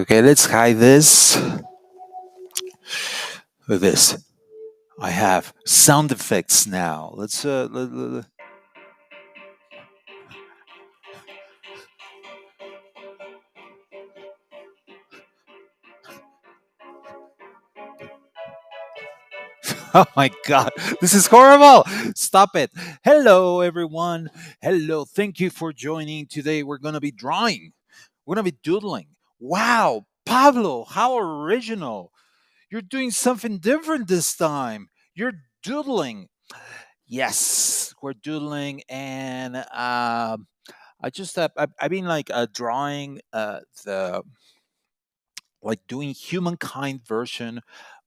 Okay. Let's hide this with this. I have sound effects now. Let's Oh my god, this is horrible. Stop it. Hello everyone. Hello. Thank you for joining. Today we're going to be drawing. We're going to be doodling. Wow, Pablo, how original. You're doing something different this time. You're doodling. Yes, we're doodling and I've been like drawing the like doing humankind version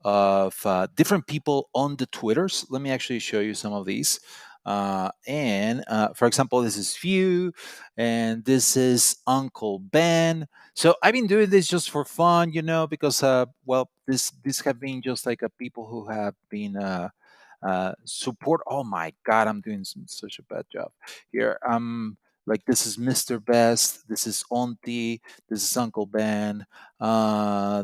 of different people on the twitters. Let me actually show you some of these. And for example, this is Few, and this is Uncle Ben. So I've been doing this just for fun, because well, this have been just like people who have been support. Oh my god, I'm doing such a bad job here. Like this is Mr. Best, this is Auntie, this is Uncle Ben,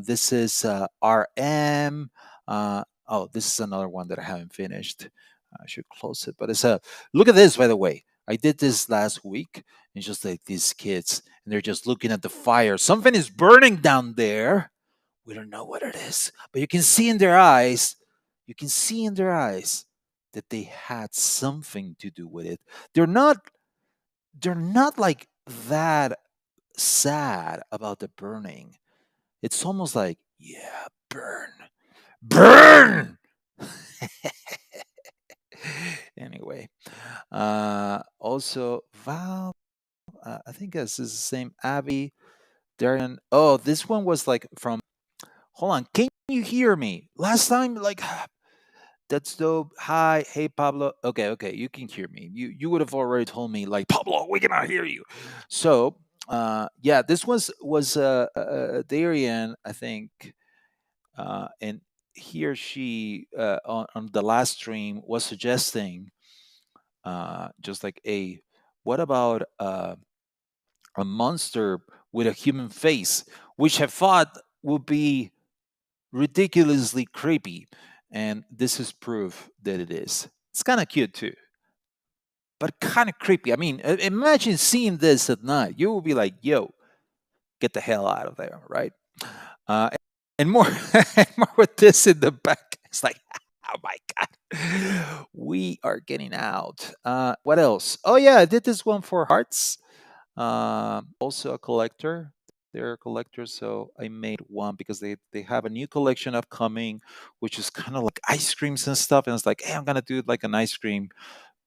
this is RM. Oh, this is another one that I haven't finished. I should close it, but it's a look at this. By the way, I did this last week, and just like these kids, and they're just looking at the fire. Something is burning down there. We don't know what it is, but you can see in their eyes. You can see in their eyes that they had something to do with it. They're not. They're not like that sad about the burning. It's almost like, yeah, burn, burn. Anyway, also Val, I think this is the same. Abby, Darian. Oh, this one was like from. Hold on, can you hear me? Last time, like, that's dope. Hi, hey Pablo. Okay, you can hear me. You would have already told me like Pablo, we cannot hear you. So yeah, this was Darian, I think, and he or she on the last stream was suggesting just like a what about a monster with a human face, which I thought would be ridiculously creepy, and this is proof that it is. It's kind of cute too, but kind of creepy. I mean, imagine seeing this at night. You will be like, "Yo, get the hell out of there!" Right? Uh, and more, and more with this in the back. It's like, oh my god, we are getting out. What else? Oh yeah, I did this one for hearts. Also a collector. They're a collector, so I made one because they have a new collection upcoming, which is kind of like ice creams and stuff. And it's like, hey, I'm gonna do like an ice cream,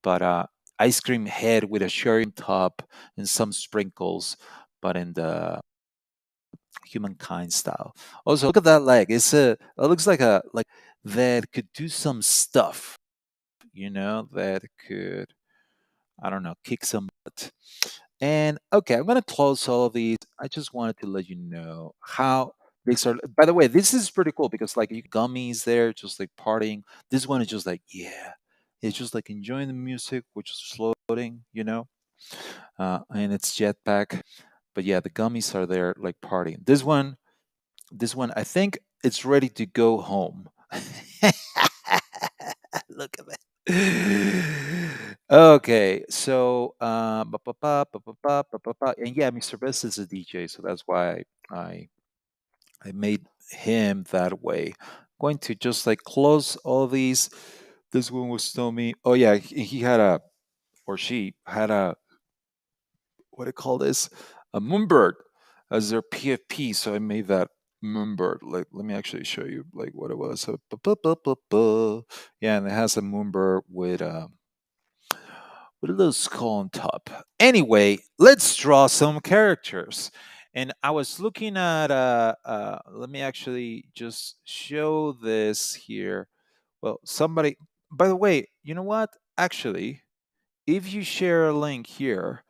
but ice cream head with a cherry top and some sprinkles, but in the humankind style. Also, look at that leg. It looks like a like that could do some stuff, that could, I don't know, kick some butt. And okay, I'm gonna close all of these. I just wanted to let you know how these are. By the way, this is pretty cool because like you gummies there, just like partying. This one is just like, yeah, it's just like enjoying the music, which is floating, and it's jetpack. But yeah, the gummies are there like partying. This one, I think it's ready to go home. Look at that. Okay, so and yeah, Mr. Best is a DJ, so that's why I made him that way. Going to just like close all these. This one was still me. Oh yeah, he had a, or she had a, what do you call this? A moonbird as their PFP. So I made that moonbird. Like, let me actually show you like what it was. So, yeah, and it has a moonbird with a little skull on top. Anyway, let's draw some characters. And I was looking at, let me actually just show this here. Well, somebody, by the way, you know what? Actually, if you share a link here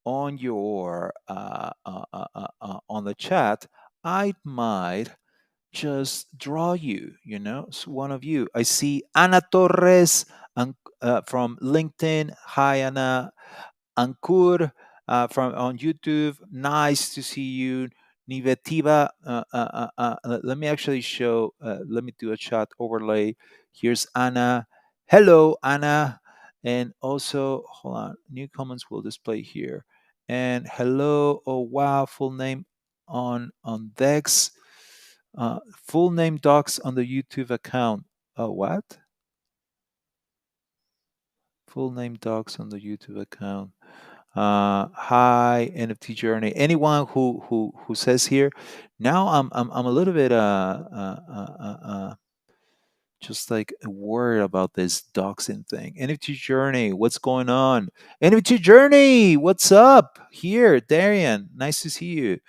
on your, on the chat, I might just draw you, one of you. I see Ana Torres from LinkedIn. Hi, Ana. Ankur from on YouTube. Nice to see you. Nivetiva. Let me actually show. Let me do a chat overlay. Here's Anna. Hello, Anna. And also, hold on. New comments will display here. And hello. Oh wow. Full name on Dex. Full name docs on the YouTube account. Oh what? Full name docs on the YouTube account. Hi, NFT Journey. Anyone who says here, now I'm a little bit just like worried about this doxing thing. NFT Journey, what's going on? NFT Journey, what's up? Here, Darian, nice to see you.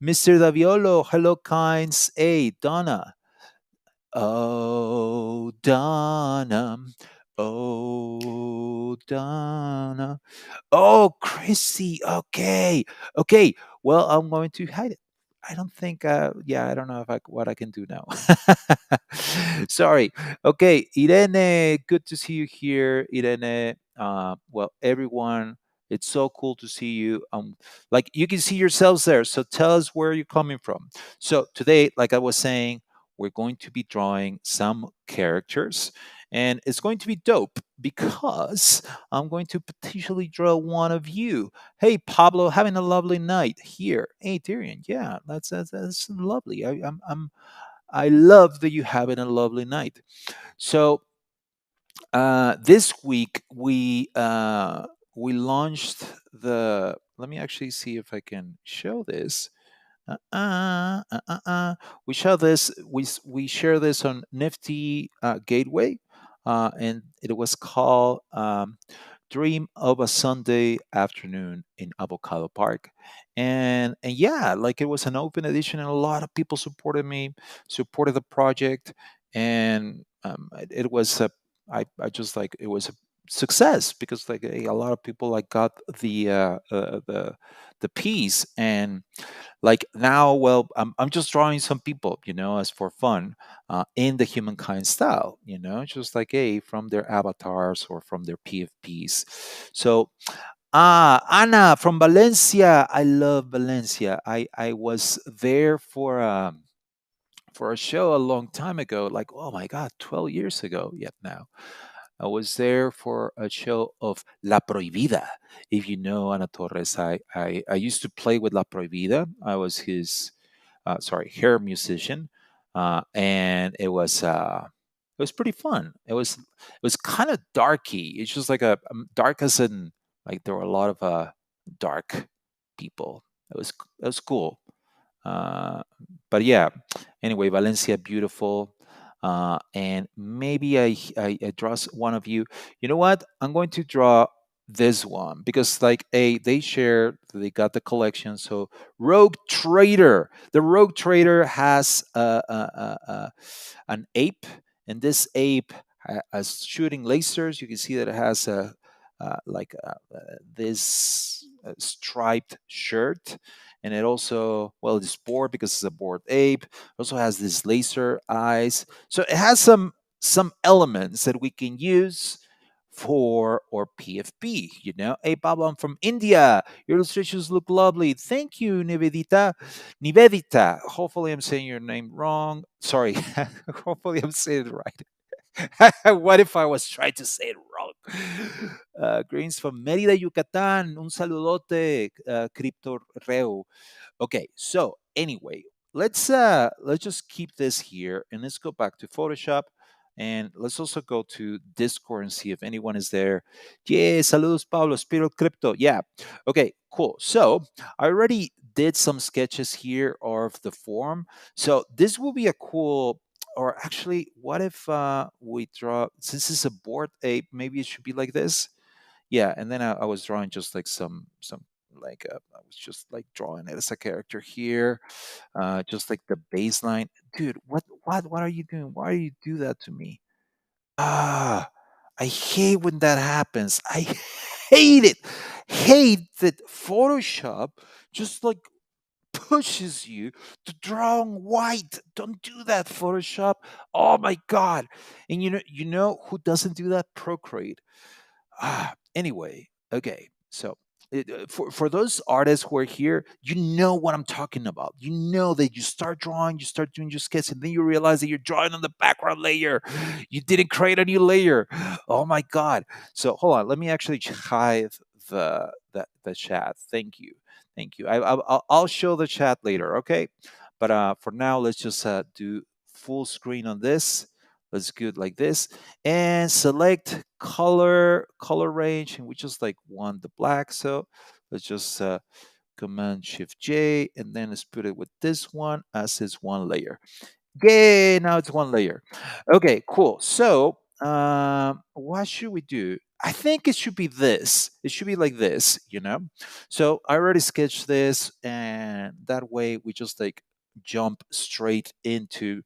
Mr. Daviolo, hello, kinds. Hey, Donna. Oh, Donna. Oh, Donna. Oh, Chrissy. Okay. Okay. Well, I'm going to hide it. I don't think, yeah, I don't know if what I can do now. Sorry. Okay. Irene, good to see you here. Irene, well, everyone, it's so cool to see you. Like you can see yourselves there. So tell us where you're coming from. So today, like I was saying, we're going to be drawing some characters and it's going to be dope because I'm going to potentially draw one of you. Hey, Pablo, having a lovely night here. Hey, Tyrion, yeah, that's lovely. I love that you having a lovely night. So this week we launched the. Let me actually see if I can show this. Uh, uh, uh, uh. We share this. We share this on Nifty Gateway, and it was called "Dream of a Sunday Afternoon in Avocado Park," and yeah, like it was an open edition, and a lot of people supported me, supported the project, and it was a. I just like it was a success because like a lot of people like got the piece and like now well I'm just drawing some people as for fun in the humankind style just like from their avatars or from their pfps. So Ana from Valencia, I love Valencia. I was there for a show a long time ago, like oh my god, 12 years ago yet now. I was there for a show of La Prohibida. If you know Ana Torres, I used to play with La Prohibida. I was his, her musician, and it was pretty fun. It was kind of darky. It's just like a dark as in like there were a lot of dark people. It was cool. Uh, but yeah, anyway, Valencia, beautiful. And maybe I draw one of you. You know what? I'm going to draw this one because like they share they got the collection. So Rogue Trader, the Rogue Trader has an ape, and this ape is shooting lasers. You can see that it has this striped shirt, and it also well it's bored because it's a bored ape. It also has these laser eyes, so it has some elements that we can use for or pfp. Hey Pablo, I'm from India, your illustrations look lovely. Thank you, Nivedita. Hopefully I'm saying your name wrong, sorry. Hopefully I'm saying it right. What if I was trying to say it wrong? Greens from Mérida, Yucatán. Un saludote, Crypto Reu. Okay, so anyway, let's just keep this here and let's go back to Photoshop and let's also go to Discord and see if anyone is there. Yeah, saludos Pablo, Spiro Crypto. Yeah. Okay, cool. So I already did some sketches here of the form. So this will be a cool or actually what if we draw since it's a board ape, maybe it should be like this. Yeah, and then I was drawing just like some like I was just like drawing it as a character here, just like the baseline. Dude, what are you doing? Why do you do that to me? Ah, I hate when that happens. I hate it. Hate that Photoshop just like pushes you to draw on white. Don't do that, Photoshop. Oh my god. And you know who doesn't do that? Procreate. Anyway, okay. So for those artists who are here, you know what I'm talking about. You know that you start drawing, you start doing your sketch, and then you realize that you're drawing on the background layer. You didn't create a new layer. Oh my god! So hold on, let me actually hide the chat. Thank you, thank you. I'll show the chat later, okay? But for now, let's just do full screen on this. Let's do it like this and select color range, and we just like want the black. So let's just command shift J, and then let's put it with this one as is one layer. Yay, now it's one layer. Okay, cool. So what should we do? I think it should be this. It should be like this, you know? So I already sketched this, and that way we just like jump straight into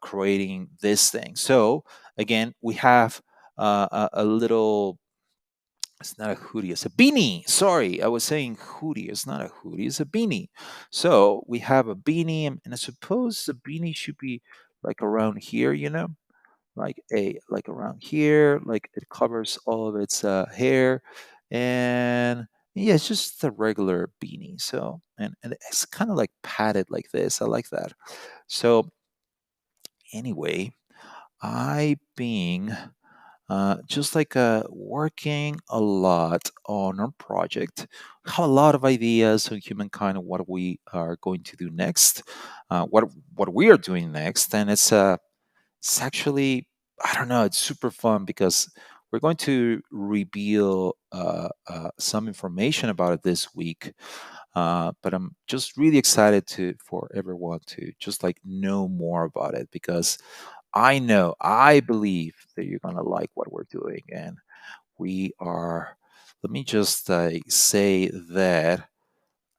creating this thing. So again, we have a little, it's not a hoodie, it's a beanie. Sorry, I was saying hoodie. It's not a hoodie, it's a beanie. So we have a beanie, and I suppose the beanie should be like around here, you know, like around here, like it covers all of its hair, and yeah, it's just a regular beanie. So and it's kind of like padded like this. I like that. So anyway, I being just like working a lot on our project. We have a lot of ideas on Humankind and what we are going to do next, what we are doing next, and it's actually, I don't know, it's super fun because we're going to reveal some information about it this week. But I'm just really excited to for everyone to just like know more about it because I know, I believe that you're gonna like what we're doing, and we are. Let me just say that.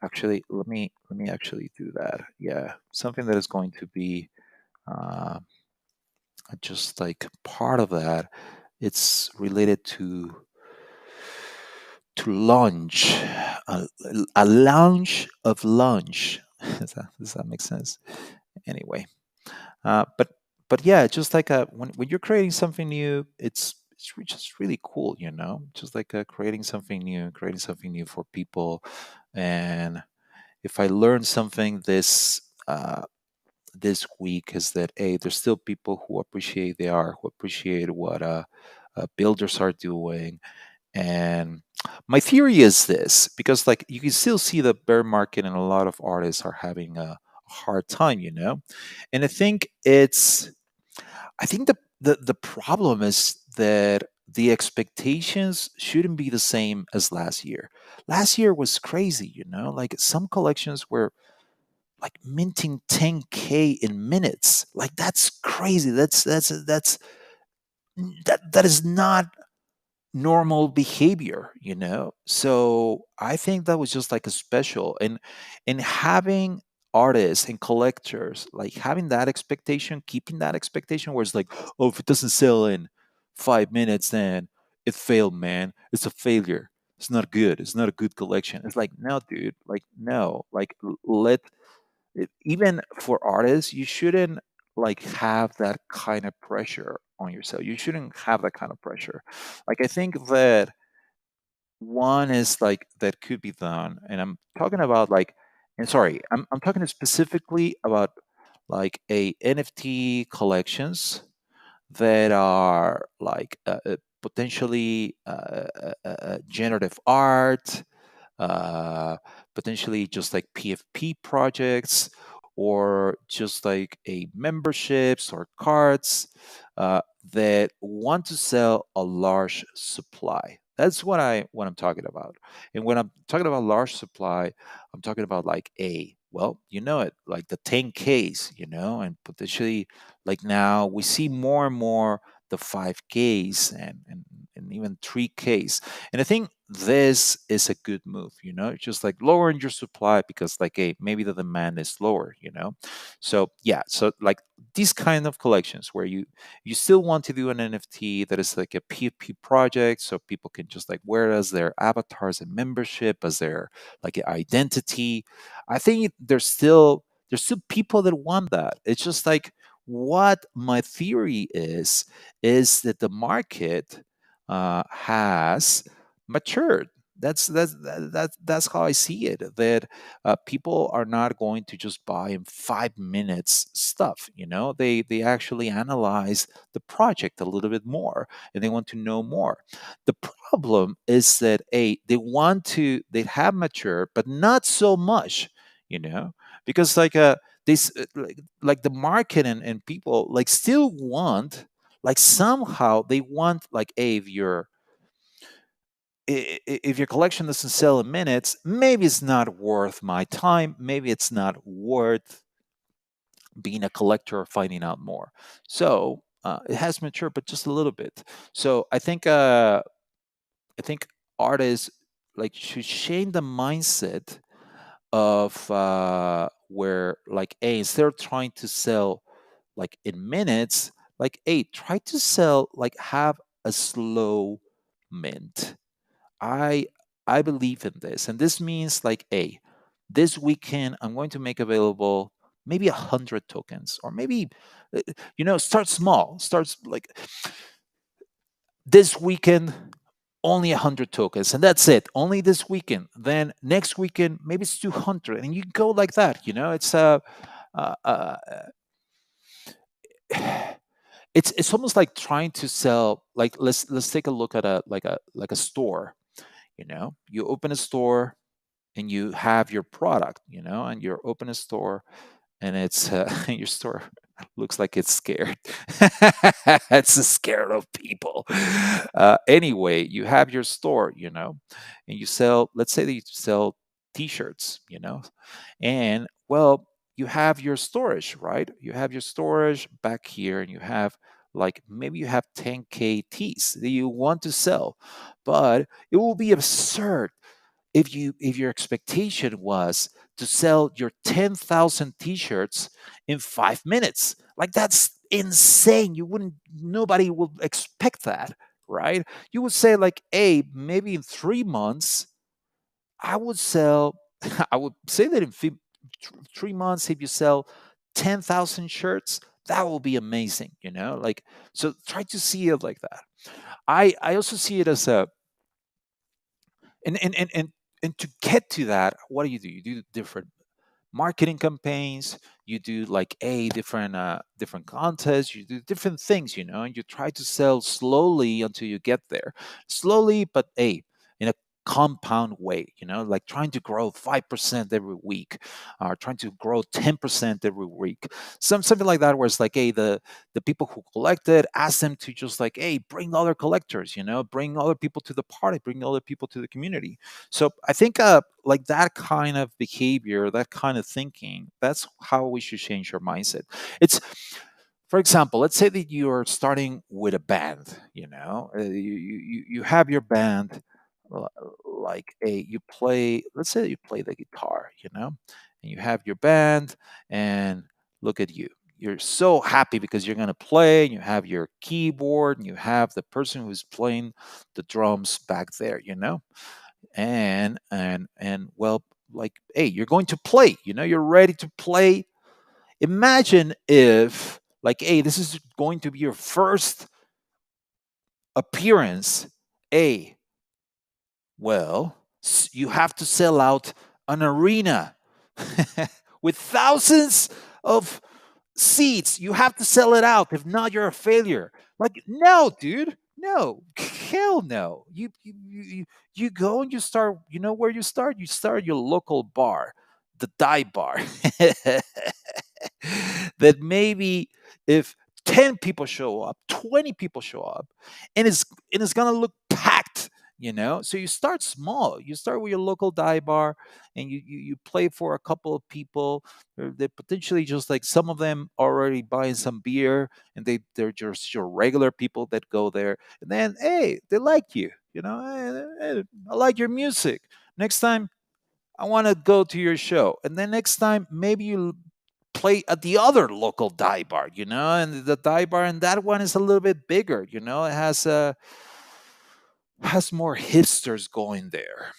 Actually, let me actually do that. Yeah, something that is going to be uh, just like part of that. It's related to lunch, a, a lounge of lunch. Does that make sense? Anyway, but yeah, just like when you're creating something new, just really cool, you know, just like creating something new for people. And if I learned something this week is that there's still people who appreciate the art, who appreciate what builders are doing. And my theory is this, because like you can still see the bear market and a lot of artists are having a hard time, you know. And I think the problem is that the expectations shouldn't be the same as last year. Last year was crazy, you know, like some collections were like minting 10K in minutes. Like that's crazy. That is not normal behavior, you know. So I think that was just like a special, and having artists and collectors like having that expectation, keeping that expectation where it's like, oh, if it doesn't sell in 5 minutes, then it failed, man. It's a failure. It's not good. It's not a good collection. It's like, no, dude, like no, like let even for artists, you shouldn't like have that kind of pressure on yourself. You shouldn't have that kind of pressure. Like I think that one is like that could be done, and I'm talking about like, and sorry, I'm talking specifically about like a NFT collections that are like potentially generative art, uh, potentially just like PFP projects, or just like a memberships or cards that want to sell a large supply. That's what I'm talking about. And when I'm talking about large supply, I'm talking about like well, you know it, like the 10Ks, you know, and potentially like now we see more and more the 5Ks, and and even 3Ks. And I think this is a good move, just like lowering your supply because like, hey, maybe the demand is lower. So yeah, so like these kind of collections where you still want to do an NFT that is like a PFP project, so people can just like wear it as their avatars and membership as their like identity. I think there's still people that want that. It's just like what my theory is that the market has matured. That's how I see it. That people are not going to just buy in 5 minutes stuff. They actually analyze the project a little bit more, and they want to know more. The problem is that they have matured, but not so much. You know, because this like the market and people like still want like somehow they want like, hey, if your collection doesn't sell in minutes, maybe it's not worth my time. Maybe it's not worth being a collector or finding out more. So it has matured, but just a little bit. So I think artists like should change the mindset of where like, hey, instead of trying to sell like in minutes, like, hey, try to sell like have a slow mint. I i believe in this, and this means like, hey, this weekend I'm going to make available maybe 100 tokens, or maybe start small, starts like this weekend only 100 tokens, and that's it, only this weekend. Then next weekend maybe it's 200, and you go like that. It's uh, uh it's almost like trying to sell, like, let's take a look at a store. You open a store and you have your product, and you open a store, and it's your store looks like it's scared. It's scared of people. Anyway, you have your store, and you sell, let's say that you sell t-shirts, and well, you have your storage, right? You have your storage back here, and you have like maybe you have 10K tees that you want to sell, but it will be absurd if your expectation was to sell your 10,000 t-shirts in 5 minutes. Like, that's insane. Nobody would expect that, right? You would say like, hey, maybe in 3 months I would sell I would say that in 3 months, if you sell 10,000 shirts, that will be amazing, like. So try to see it like that. I also see it as a and to get to that, what do? You do different marketing campaigns. You do like a different contests. You do different things, and you try to sell slowly until you get there, slowly, but in a compound way, like trying to grow 5% every week, or trying to grow 10% every week, something like that, where it's like, hey, the people who collected, ask them to just like, hey, bring other collectors, bring other people to the party, bring other people to the community. So I think like that kind of behavior, that kind of thinking, that's how we should change our mindset. It's, for example, let's say that you're starting with a band, you have your band, l- like you play, let's say you play the guitar, and you have your band, and look at you. You're so happy because you're going to play, and you have your keyboard, and you have the person who's playing the drums back there, and well, like, hey, you're going to play, you're ready to play. Imagine if, like, hey, this is going to be your first appearance. Hey, well, you have to sell out an arena with thousands of seats. You have to sell it out. If not, you're a failure. Like, no, dude, no, hell no. You go and you start. You know where you start? You start your local bar, the dive bar. That maybe if 10 people show up, 20 people show up, and it's gonna look packed. So you start small. You start with your local dive bar, and you play for a couple of people. They're potentially just like some of them already buying some beer, and they're just your regular people that go there. And then, hey, they like you. Hey, I like your music. Next time I want to go to your show. And then next time, maybe you play at the other local dive bar, and the dive bar and that one is a little bit bigger, it has more hipsters going there.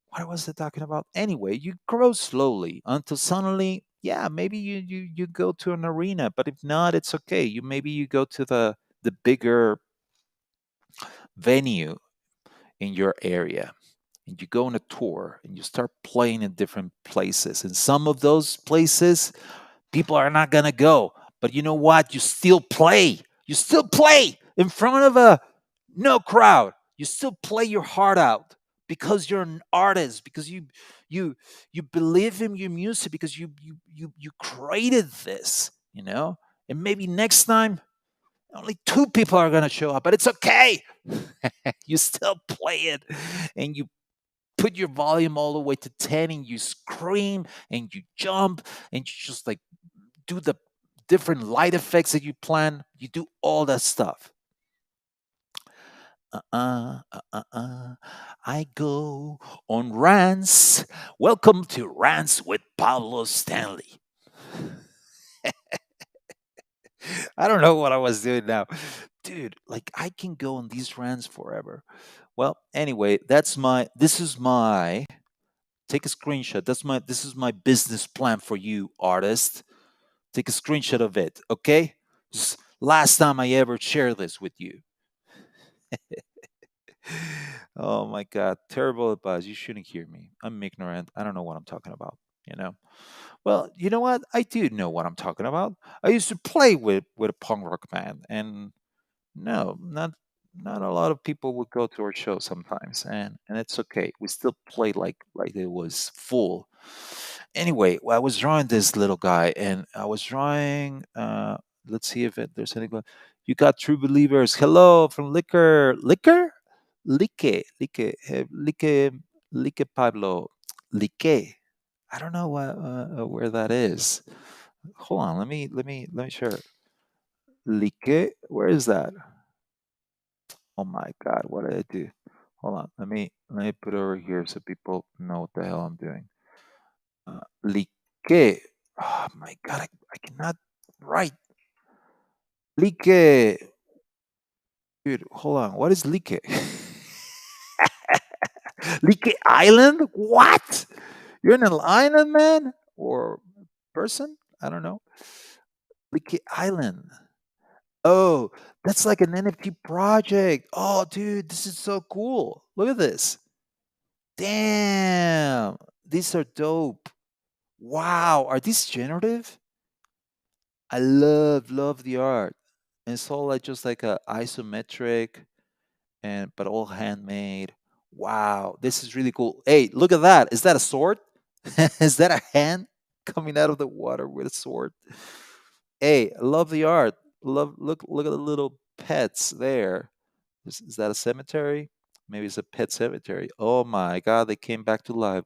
What was I talking about? Anyway, you grow slowly until suddenly, yeah, maybe you go to an arena, but if not, it's okay. You go to the bigger venue in your area, and you go on a tour and you start playing in different places. And some of those places people are not gonna go. But you know what? You still play. You still play in front of a no crowd. You still play your heart out because you're an artist, because you you believe in your music, because you created this, And maybe next time only two people are gonna show up, but it's okay. You still play it, and you put your volume all the way to 10, and you scream and you jump and you just like do the different light effects that you plan. You do all that stuff. I go on rants. Welcome to Rants with Pablo Stanley. I don't know what I was doing now. Dude, like I can go on these rants forever. Well, anyway, this is my take a screenshot. This is my business plan for you, artist. Take a screenshot of it, okay? Last time I ever shared this with you. Oh my God, terrible advice. You shouldn't hear me. I'm ignorant. I don't know what I'm talking about, you know? Well, you know what? I do know what I'm talking about. I used to play with a punk rock band, and no, not a lot of people would go to our show sometimes, and it's okay. We still play like it was full. Anyway, well, I was drawing this little guy, and I was drawing. Let's see if there's anyone. You got true believers. Hello from Like Pablo, Like. I don't know where that is. Hold on, let me share. Like, where is that? Oh my God, what did I do? Hold on, let me put it over here so people know what the hell I'm doing. Like, oh my God, I cannot write. Like, dude, hold on, what is Like? Like Island? What? You're an island man or person? I don't know. Like Island. Oh, that's like an NFT project. Oh, dude, this is so cool. Look at this. Damn, these are dope. Wow, are these generative? I love the art. And it's all like just like a isometric and but all handmade. Wow, this is really cool. Hey, look at that. Is that a sword? Is that a hand coming out of the water with a sword? Hey, I love the art. Look at the little pets there. Is that a cemetery? Maybe it's a pet cemetery. Oh my God, they came back to life.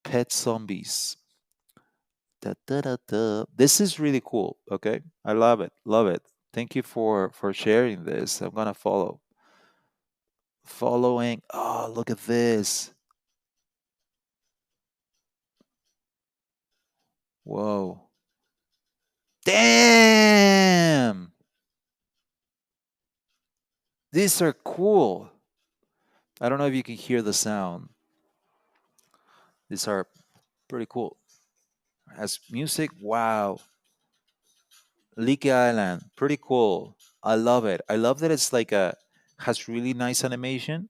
Pet zombies. Da, da, da, da. This is really cool. Okay, I love it. Love it. Thank you for sharing this. I'm gonna follow. Following. Oh, look at this. Whoa. Damn. These are cool. I don't know if you can hear the sound. These are pretty cool. Has music. Wow. Leaky Island. Pretty cool. I love it. I love that it's like a has really nice animation,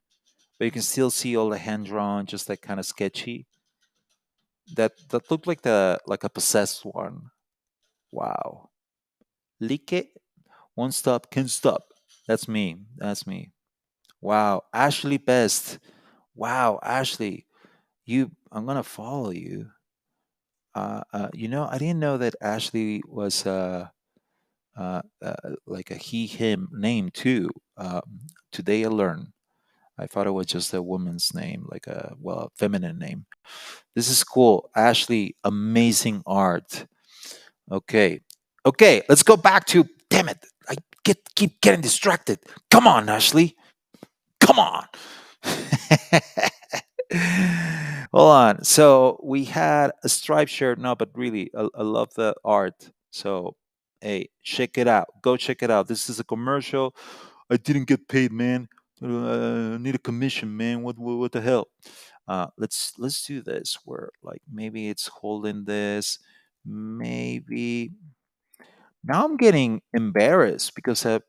but you can still see all the hand drawn, just like kind of sketchy. That looked like the like a possessed one. Wow. Like won't stop, can't stop. That's me. That's me. Wow. Ashley Best. Wow, Ashley. I'm gonna follow you. I didn't know that Ashley was like a he him name too. Today I learned. I thought it was just a woman's name, like a well, a feminine name. This is cool, Ashley. Amazing art. Okay, okay. Let's go back to. Damn it! I keep getting distracted. Come on, Ashley. Come on. Hold on. So we had a striped shirt. No, but really, I love the art. So, hey, check it out. Go check it out. This is a commercial. I didn't get paid, man. Need a commission, man. What the hell? Let's do this. Where like maybe it's holding this. Maybe now I'm getting embarrassed because I'm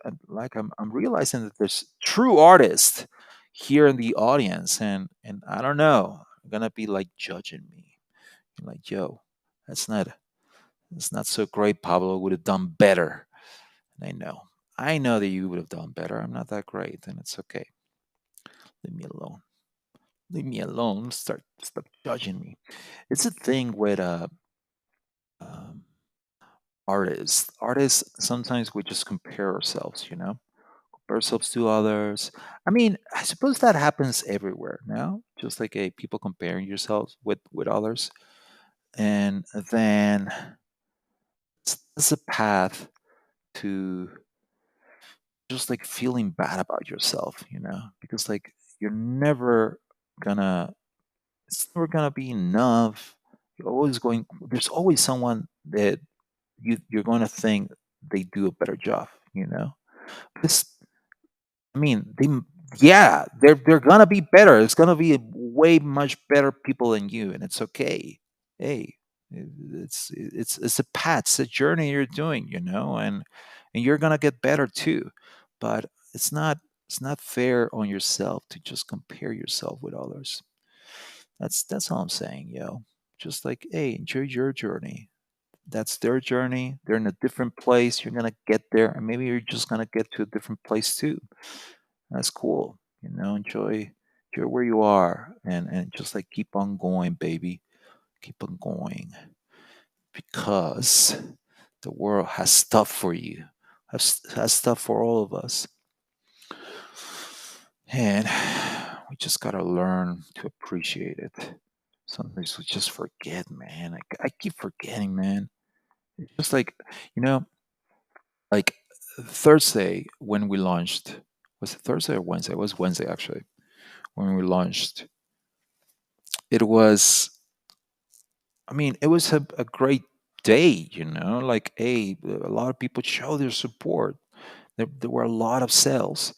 realizing that there's true artists here in the audience, and I don't know, I'm gonna be like judging me, like, yo, that's not that's not so great. Pablo would have done better. And I know that you would have done better. I'm not that great, and it's okay. Leave me alone. Leave me alone. Stop judging me. It's a thing with um, artists. Artists sometimes we just compare ourselves, ourselves to others. I mean, I suppose that happens everywhere now, just like people comparing yourselves with others, and then it's a path to just like feeling bad about yourself, because like you're never gonna, it's never gonna be enough. You're always going. There's always someone that you're going to think they do a better job, This I mean, yeah, they're gonna be better. It's gonna be way much better people than you, and it's okay. Hey, it's a path, it's a journey you're doing, and you're gonna get better too. But it's not fair on yourself to just compare yourself with others. That's all I'm saying, Just like, hey, enjoy your journey. That's their journey. They're in a different place. You're gonna get there, and maybe you're just gonna get to a different place too. That's cool. Enjoy where you are, and just like keep on going, baby. Keep on going because the world has stuff for you. Has stuff for all of us, and we just gotta learn to appreciate it. Sometimes we just forget, man. I keep forgetting, man. It's just like you know, like Thursday when we launched. Was it Thursday or Wednesday? It was Wednesday actually when we launched. It was, I mean, it was a great day, like, hey, a lot of people show their support. There were a lot of sales,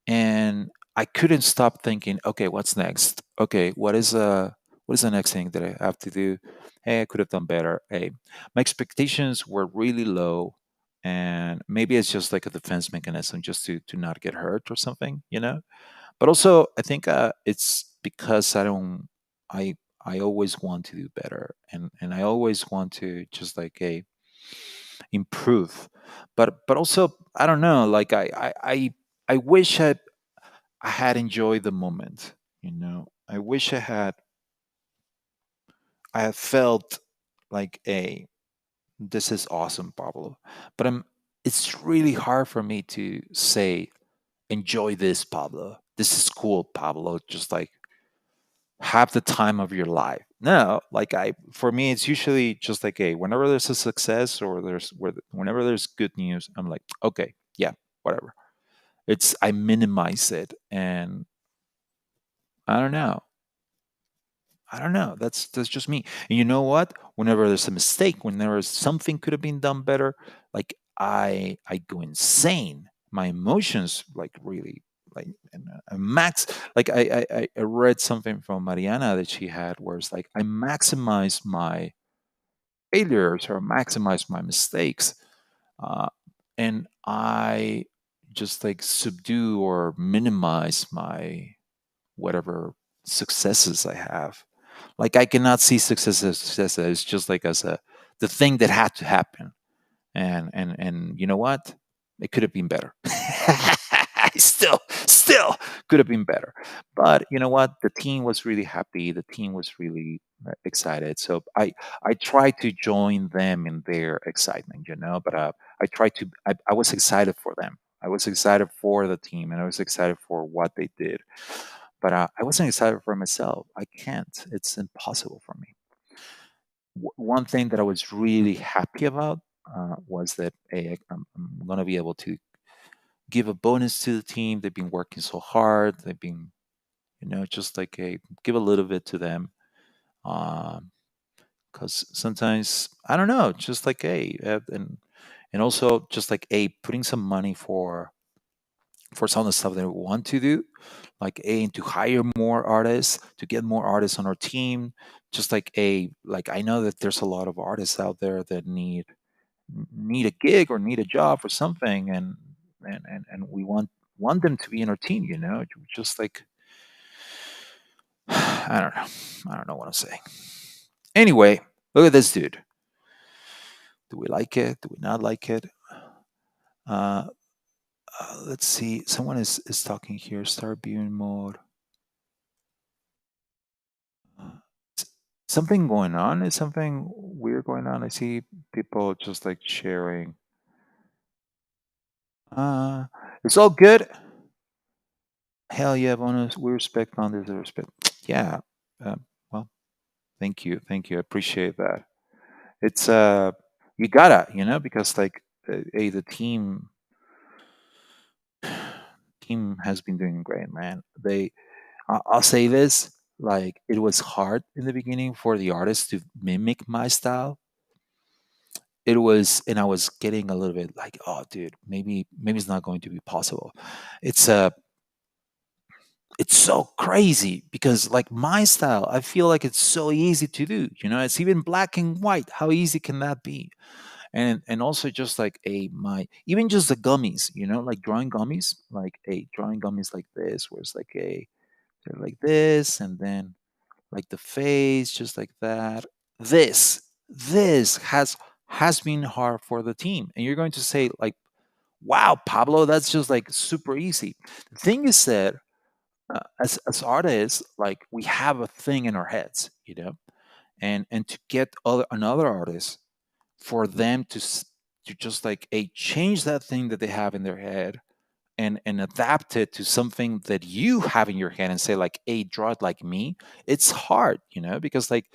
and I couldn't stop thinking, okay, what's next? Okay, what is the next thing that I have to do? Hey, I could have done better. Hey, my expectations were really low, and maybe it's just like a defense mechanism just to not get hurt or something, But also, I think it's because I I always want to do better, and I always want to just like improve. But also, I don't know. Like I wish I had enjoyed the moment. I wish I had felt like a this is awesome, Pablo. But it's really hard for me to say enjoy this, Pablo. This is cool, Pablo. Just like have the time of your life. No, like for me, it's usually just like, whenever there's a success or whenever there's good news, I'm like, okay, yeah, whatever. I minimize it, and I don't know. I don't know. That's just me. And you know what? Whenever there's a mistake, whenever something could have been done better, like I go insane. My emotions like really like and, max. Like I read something from Mariana that she had, where it's like I maximize my failures or maximize my mistakes, uh, and I just like subdue or minimize my whatever successes I have. Like I cannot see success as success as just like as the thing that had to happen. And you know what? It could have been better. I still could have been better. But you know what? The team was really happy. The team was really excited. So I tried to join them in their excitement, But I tried to. I was excited for them. I was excited for the team and I was excited for what they did, but I wasn't excited for myself. I can't. It's impossible for me. One thing that I was really happy about was that I'm going to be able to give a bonus to the team. They've been working so hard. They've been, just like a give a little bit to them. Um, because sometimes I don't know, just like and also just like putting some money for some of the stuff that we want to do, like to hire more artists, to get more artists on our team, just like like I know that there's a lot of artists out there that need a gig or need a job or something, and we want them to be in our team, just like I don't know what I'm saying. Anyway, look at this dude. Do we like it? Do we not like it? Uh, let's see. Someone is talking here. Start viewing mode. S- Something going on? Is something weird going on? I see people just like sharing. Uh, it's all good. Hell yeah, bonus. We respect founders. I respect. Yeah. Uh, well, thank you. I appreciate that. It's you gotta, because like the team has been doing great, man. I'll say this, like it was hard in the beginning for the artists to mimic my style. It was, and I was getting a little bit like, oh, dude, maybe it's not going to be possible. It's it's so crazy because like my style, I feel like it's so easy to do. It's even black and white. How easy can that be? And also just like a my even just the gummies, like drawing gummies, like a drawing gummies like this, where it's like they're like this, and then like the face, just like that. This has been hard for the team, and you're going to say like, "Wow, Pablo, that's just like super easy." The thing is that as artists, like we have a thing in our heads, and to get another artist for them to just like a change that thing that they have in their head and adapt it to something that you have in your head and say like, hey, draw it like me. It's hard, because like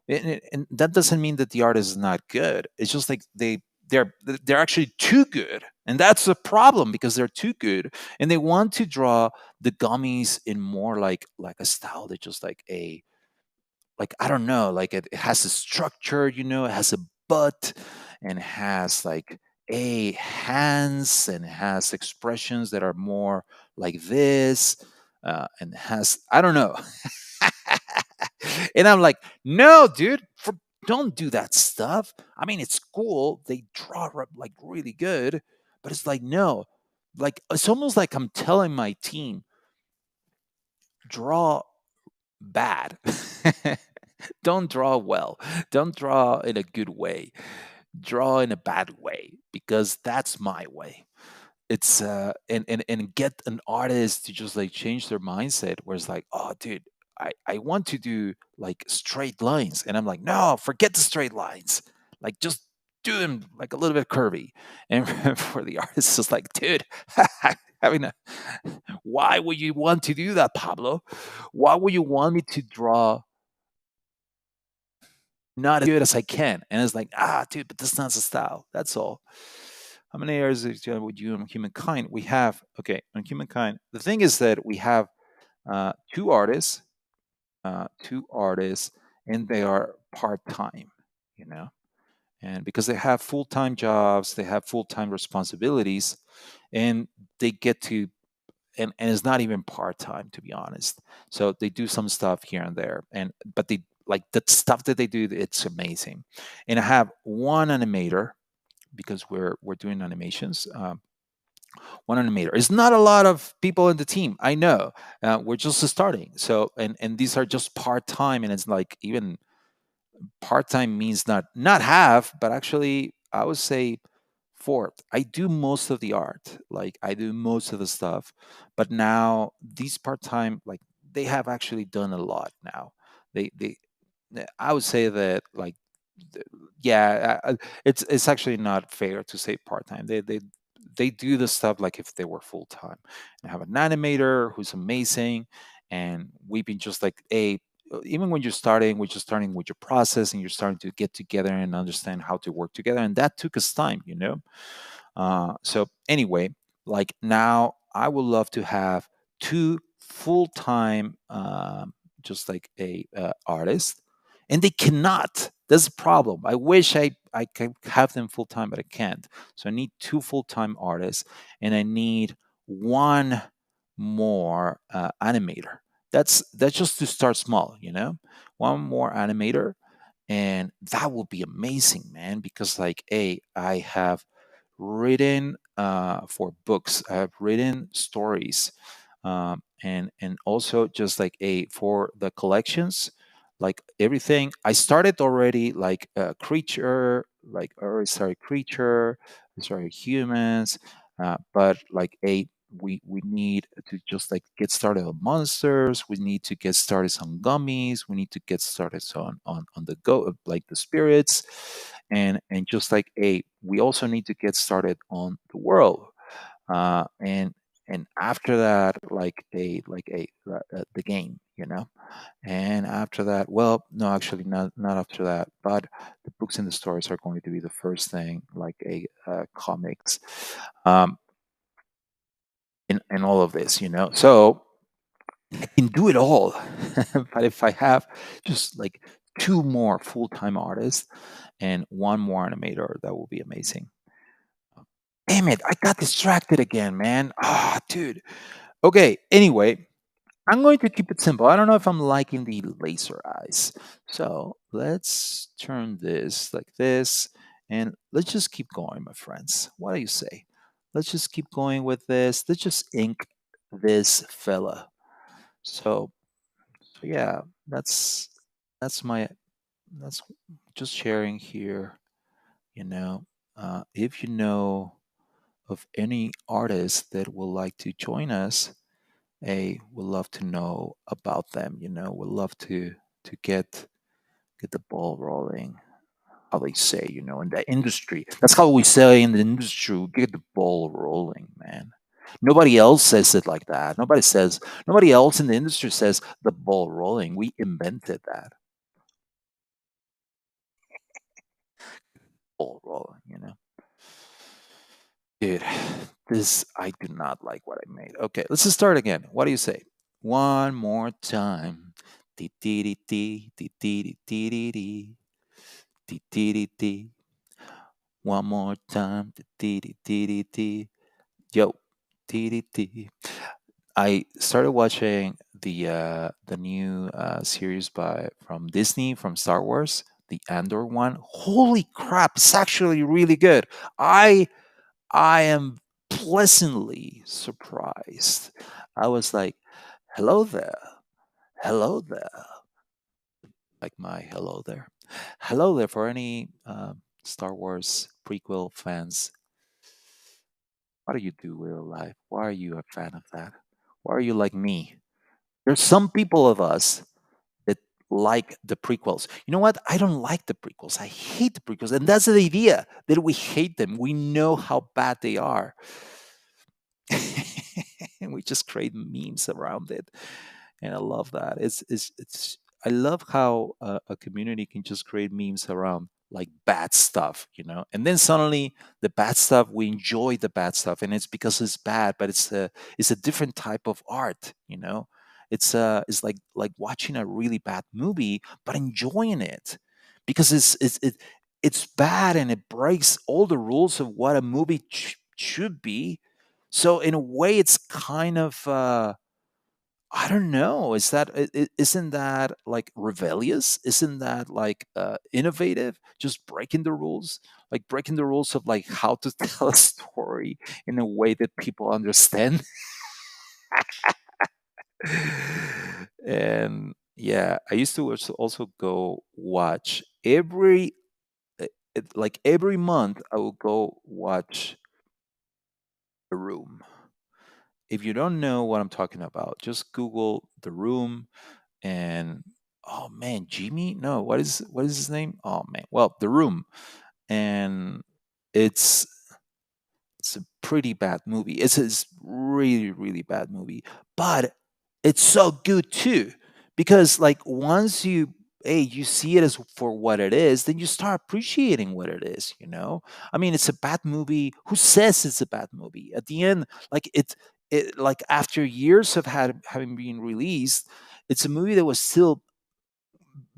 and that doesn't mean that the artist is not good. It's just like they're actually too good, and that's the problem, because they're too good and they want to draw the gummies in more like a style that just like a like I don't know, like it has a structure, it has a butt and it has like a hands and it has expressions that are more like this, and has I don't know. And I'm like, no, dude, don't do that stuff. I mean, it's cool. They draw like really good, but it's like no, like it's almost like I'm telling my team, draw bad. Don't draw well. Don't draw in a good way. Draw in a bad way, because that's my way. It's and get an artist to just like change their mindset, where it's like, oh dude, I want to do like straight lines. And I'm like, no, forget the straight lines. Like just do them like a little bit curvy. And for the artist, it's like, dude, having a why would you want to do that, Pablo? Why would you want me to draw not as good as I can? And it's like, dude, but that's not the style. That's all. How many years would you on Humankind? We have, okay, on Humankind. The thing is that we have two artists, and they are part time, you know, and because they have full time jobs, they have full time responsibilities, and they get to and it's not even part time, to be honest. So they do some stuff here and there, but they like the stuff that they do. It's amazing. And I have one animator, because we're doing animations. One animator. It's not a lot of people in the team. I know. We're just starting. So and these are just part time, and it's like even part time means not half, but actually I would say fourth. I do most of the art, like I do most of the stuff, but now these part time, like they have actually done a lot now. They I would say that th- yeah, it's actually not fair to say part time. They they do the stuff like if they were full time. And I have an animator who's amazing, and we've been just like a even when you're starting, we're just starting with your process, and you're starting to get together and understand how to work together, and that took us time, you know. So anyway, like now, I would love to have two full time, just like a artist, and they cannot. That's a problem. I wish I could have them full time, but I can't. So I need two full time artists, and I need one more animator. That's just to start small, you know. One more animator, and that will be amazing, man. Because like, I have written for books. I've written stories, and also just like a for the collections, like everything. I started already like a creature, like I already started creature, I started humans, but like a we need to just like get started on monsters. We need to get started on gummies. We need to get started on the go like the spirits, and just like a we also need to get started on the world, and after that the game, you know. And after that, well, no, actually not after that, but the books and the stories are going to be the first thing, like a comics, um and all of this, you know. So I can do it all. But if I have just like two more full-time artists and one more animator, that will be amazing. Damn it, I got distracted again, man. Ah, dude. Okay, anyway, I'm going to keep it simple. I don't know if I'm liking the laser eyes. So let's turn this like this, and let's just keep going, my friends. What do you say? Let's just keep going with this. Let's just ink this fella. So, so yeah, that's my that's just sharing here, you know. If you know of any artists that would like to join us, hey, we'd love to know about them. You know, we'd love to get the ball rolling. How they say, you know, in the industry. That's how we say in the industry. We get the ball rolling, man. Nobody else says it like that. Nobody else in the industry says the ball rolling. We invented that ball rolling, you know. Dude, this I do not like what I made. Okay, let's just start again. What do you say? One more time. Dee dee dee dee dee dee dee dee dee dee dee dee dee. One more time. Dee dee dee dee dee. Yo, dee dee dee. I started watching the new series by from Disney from Star Wars, the Andor one. Holy crap! It's actually really good. I I am pleasantly surprised. I was like, hello there. Hello there. Like my hello there. Hello there for any Star Wars prequel fans. What do you do with your life? Why are you a fan of that? Why are you like me? There's some people of us that like the prequels. You know what? I don't like the prequels. I hate the prequels. And that's the idea that we hate them. We know how bad they are. And we just create memes around it, and I love that. It's I love how a community can just create memes around like bad stuff, you know, and then suddenly the bad stuff, we enjoy the bad stuff, and it's because it's bad, but it's a different type of art, you know. It's like watching a really bad movie but enjoying it because it's bad, and it breaks all the rules of what a movie should be. So in a way, it's kind of I don't know. Isn't that like rebellious? Isn't that like innovative? Just breaking the rules, like breaking the rules of like how to tell a story in a way that people understand. And yeah, I used to also go watch like every month. I will go watch a room. If you don't know what I'm talking about, just Google The Room. And oh man, Jimmy? No, what is his name? Oh man. Well, The Room. And it's it's a pretty bad movie. It's really really bad movie, but it's so good too because like once you you see it as for what it is, then you start appreciating what it is. I mean, it's a bad movie. Who says it's a bad movie? At the end, like it like after years of having been released, it's a movie that was still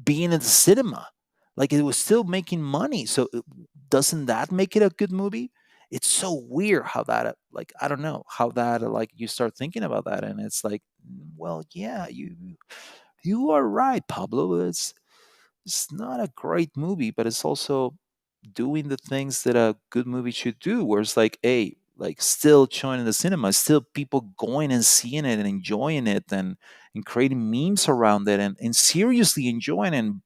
being in the cinema. Like it was still making money. So doesn't that make it a good movie? It's so weird how that like I don't know how that like you start thinking about that and it's like well yeah you are right, Pablo. It's not a great movie, but it's also doing the things that a good movie should do. Where it's like, hey, like still showing in the cinema, still people going and seeing it and enjoying it and creating memes around it and seriously enjoying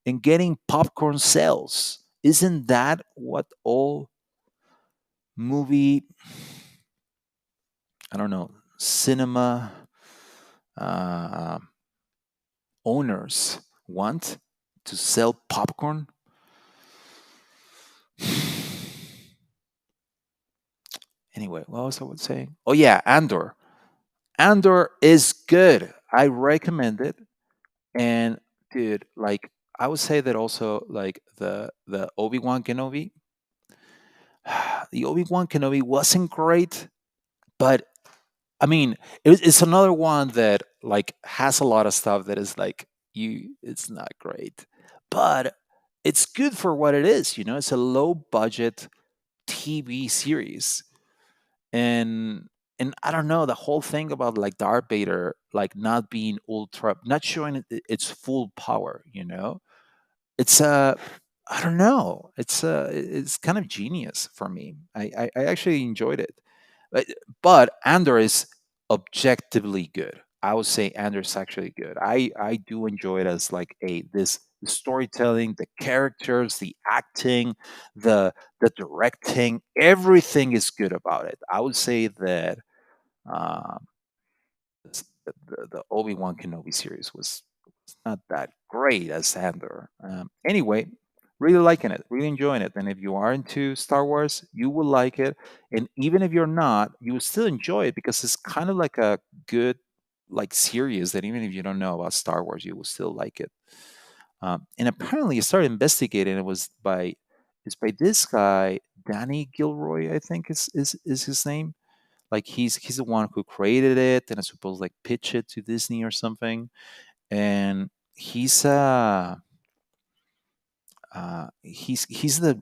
and getting popcorn sales. Isn't that what all movie, I don't know, cinema uh, owners want to sell popcorn? Anyway, what was I saying? Oh yeah, Andor. Andor is good. I recommend it. And dude, like I would say that also like the Obi-Wan Kenobi. The Obi-Wan Kenobi wasn't great, but I mean, it's another one that like has a lot of stuff that is like it's not great, but it's good for what it is. It's a low budget TV series, and I don't know the whole thing about like Darth Vader like not being ultra, not showing its full power. It's I don't know. It's kind of genius for me. I actually enjoyed it. But, but Andor is objectively good. I would say Andor is actually good. I do enjoy it as like this storytelling, the characters, the acting, the directing, everything is good about it. I would say that um, the Obi Wan Kenobi series was not that great as Andor. Anyway, really liking it, really enjoying it. And if you are into Star Wars, you will like it. And even if you're not, you will still enjoy it because it's kind of like a good like series that even if you don't know about Star Wars, you will still like it. And apparently, I started investigating. It's by this guy, Danny Gilroy, I think is his name. Like he's the one who created it, and I suppose like pitch it to Disney or something. And he's the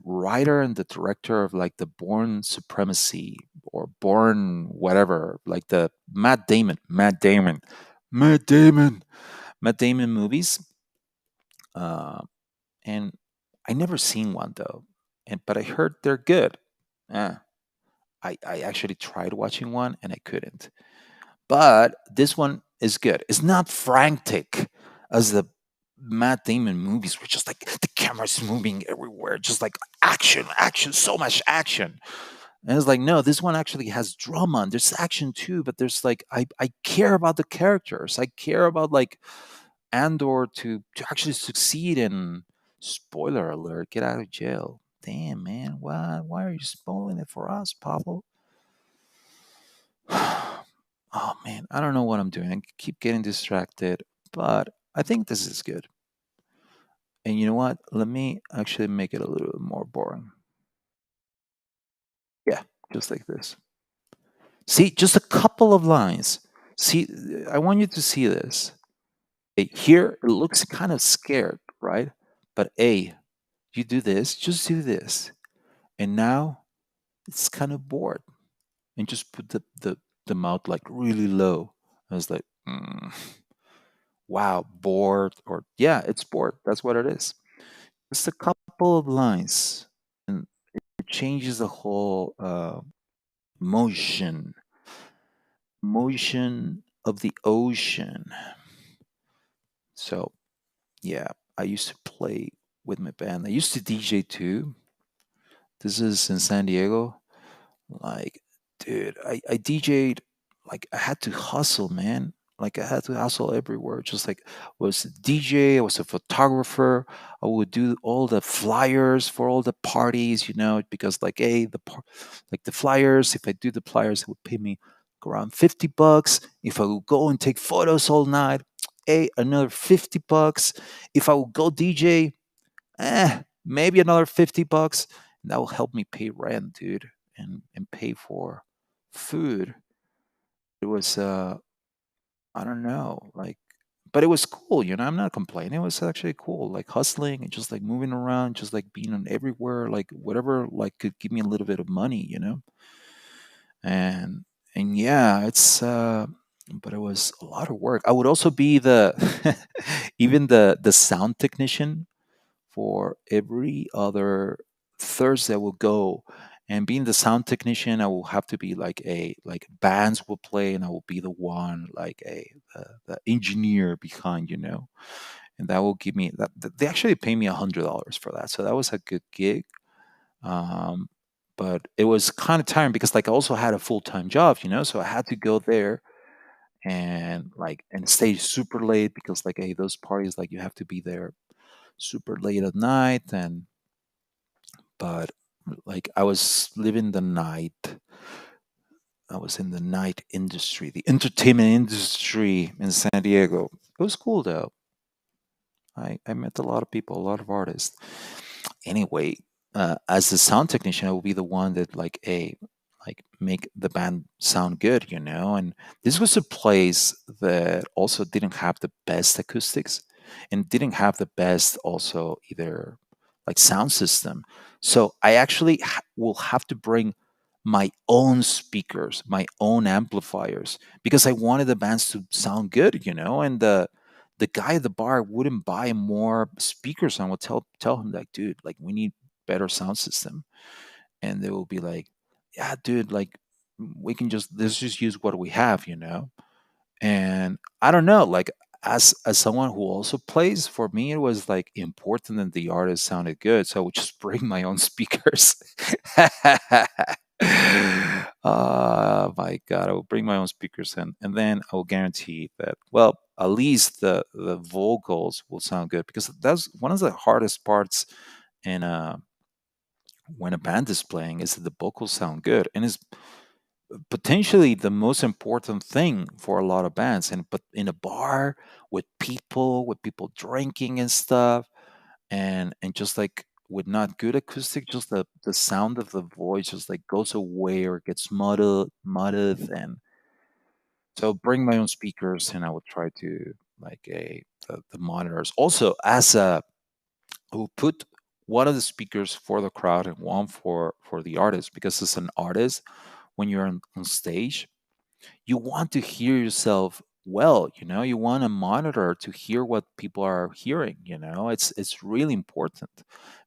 writer and the director of like the Born Supremacy or Born whatever, like the Matt Damon, Matt Damon movies. Uh, and I never seen one though, and but I heard they're good. Uh, I actually tried watching one and I couldn't. But this one is good. It's not frantic as the Matt Damon movies were just like the camera's moving everywhere, just like action, action, so much action. And it's like, no, this one actually has drama and there's action too, but there's like I care about the characters. I care about like Andor to actually succeed in spoiler alert, get out of jail. Damn man, why are you spoiling it for us, Pablo? Oh man, I don't know what I'm doing. I keep getting distracted, but I think this is good. And you know what? Let me actually make it a little bit more boring. Yeah, just like this. See, just a couple of lines. See, I want you to see this. Here, it looks kind of scared, right? But A, you do this, just do this. And now it's kind of bored. And just put the mouth like really low. I was like, wow, bored. Or, yeah, it's bored. That's what it is. Just a couple of lines. And it changes the whole motion, motion of the ocean. So, yeah, I used to play with my band. I used to DJ too. This is in San Diego. Like, dude, I DJ'd, like, I had to hustle, man. Like I had to hustle everywhere. Just like was a DJ, I was a photographer. I would do all the flyers for all the parties, because like hey, like the flyers. If I do the flyers, it would pay me around $50. If I would go and take photos all night, hey, another $50. If I would go DJ, maybe another $50. And that will help me pay rent, dude, and pay for food. It was I don't know, like, but it was cool, I'm not complaining. It was actually cool, like hustling and just like moving around, just like being on everywhere, like whatever, like could give me a little bit of money. And yeah, but it was a lot of work. I would also be the even the sound technician for every other Thursday I will go. And being the sound technician, I will have to be like bands will play, and I will be the one like the engineer behind. And that will give me they actually pay me $100 for that, so that was a good gig. Um, but it was kind of tiring because like I also had a full time job, so I had to go there and like and stay super late because like hey, those parties like you have to be there super late at night. And but like I was living the night. I was in the night industry, the entertainment industry in San Diego. It was cool though. I met a lot of people, a lot of artists. Anyway, as the sound technician, I will be the one that like make the band sound good. And this was a place that also didn't have the best acoustics and didn't have the best also either like sound system. So I actually will have to bring my own speakers, my own amplifiers, because I wanted the bands to sound good. And the guy at the bar wouldn't buy more speakers. And I would tell him like, dude, like we need better sound system. And they will be like, yeah, dude, like we can let's just use what we have. And I don't know, like as someone who also plays, for me it was like important that the artist sounded good. So I would just bring my own speakers. My god, I will bring my own speakers and then I will guarantee that, well, at least the vocals will sound good, because that's one of the hardest parts in when a band is playing, is that the vocals sound good, and it's potentially the most important thing for a lot of bands. And but in a bar with people drinking and stuff, and just like with not good acoustic, just the sound of the voice just like goes away or gets muddled. And so bring my own speakers, and I would try to like the monitors also as a who put one of the speakers for the crowd and one for the artist, because as an artist, when you're on stage, you want to hear yourself well. You want a monitor to hear what people are hearing. It's really important,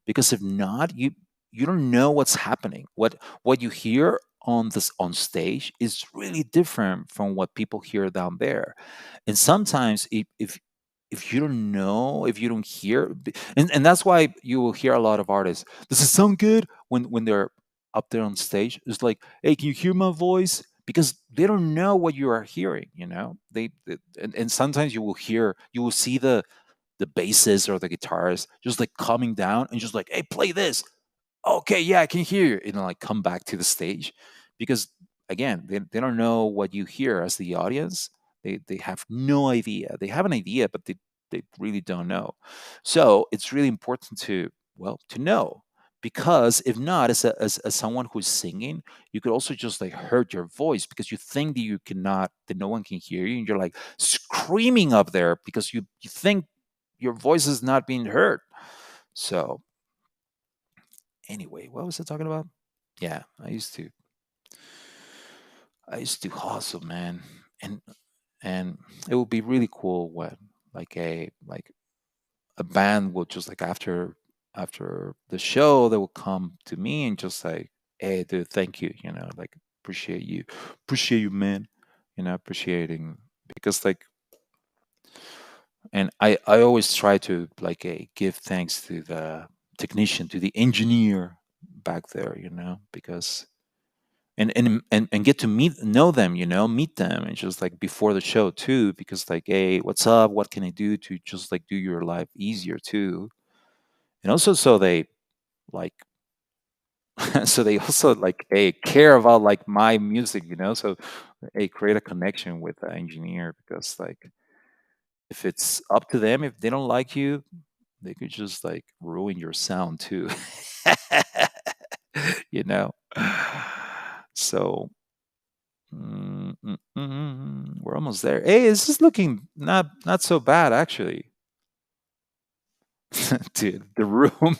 because if not, you don't know what's happening. What you hear on stage is really different from what people hear down there. And sometimes if you don't know, if you don't hear, and that's why you will hear a lot of artists, does it sound good when they're up there on stage? It's like, hey, can you hear my voice? Because they don't know what you are hearing. And sometimes you will see the basses or the guitars just like coming down and just like, hey, play this. Okay, yeah, I can hear you. Like come back to the stage, because again, they don't know what you hear as the audience. They have no idea. They have an idea, but they really don't know. So it's really important to know, because if not, as someone who's singing, you could also just like hurt your voice, because you think that no one can hear you, and you're like screaming up there because you think your voice is not being heard. So anyway, what was I talking about? Yeah, I used to hustle, man. And it would be really cool when like a band would just like after the show, they would come to me and just like, hey dude, thank you, like appreciate you, man, appreciating, because like, and I always try to like give thanks to the technician, to the engineer back there, because and get to know them, meet them, and just like before the show too, because like, hey, what's up? What can I do to just like do your life easier too? And also, so they like, so they also like, hey, care about like my music, so hey, create a connection with the engineer, because like if it's up to them, if they don't like you, they could just like ruin your sound too. you know so we're almost there. Hey, this is looking not so bad actually. Dude, the room.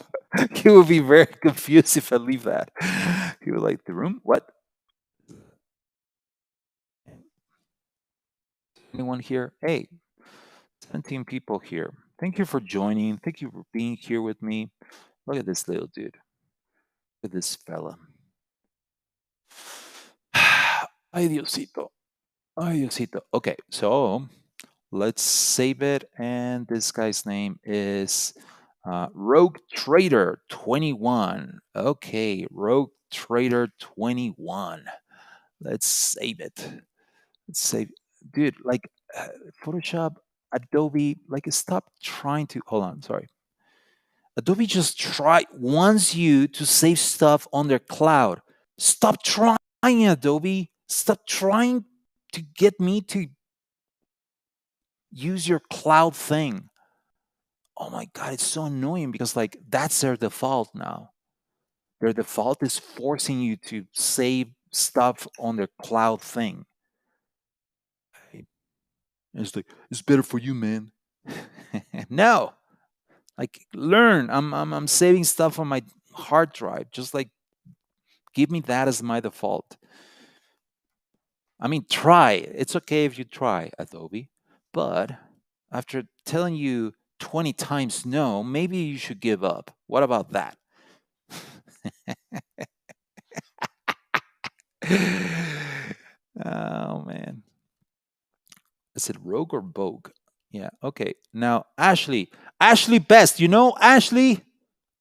He will be very confused if I leave that. He will like, the room, what? Anyone here? Hey, 17 people here. Thank you for joining. Thank you for being here with me. Look at this little dude. Look at this fella. Ay, Diosito. Ay, Diosito. Okay, so let's save it. And this guy's name is Rogue Trader 21. Okay, Rogue Trader 21. Let's save it. Let's save. Dude, like Photoshop, Adobe, like stop trying to. Hold on, sorry. Adobe just wants you to save stuff on their cloud. Stop trying, Adobe. Stop trying to get me to use your cloud thing. Oh my god, it's so annoying, because like that's their default now. Their default is forcing you to save stuff on their cloud thing. And it's like, it's better for you, man. No, like learn. I'm saving stuff on my hard drive. Just like give me that as my default. I mean, try. It's okay if you try, Adobe, but after telling you 20 times no, maybe you should give up. What about that? Oh man. Is it Rogue or Vogue? Yeah. Okay. Now, Ashley Best. You know, Ashley,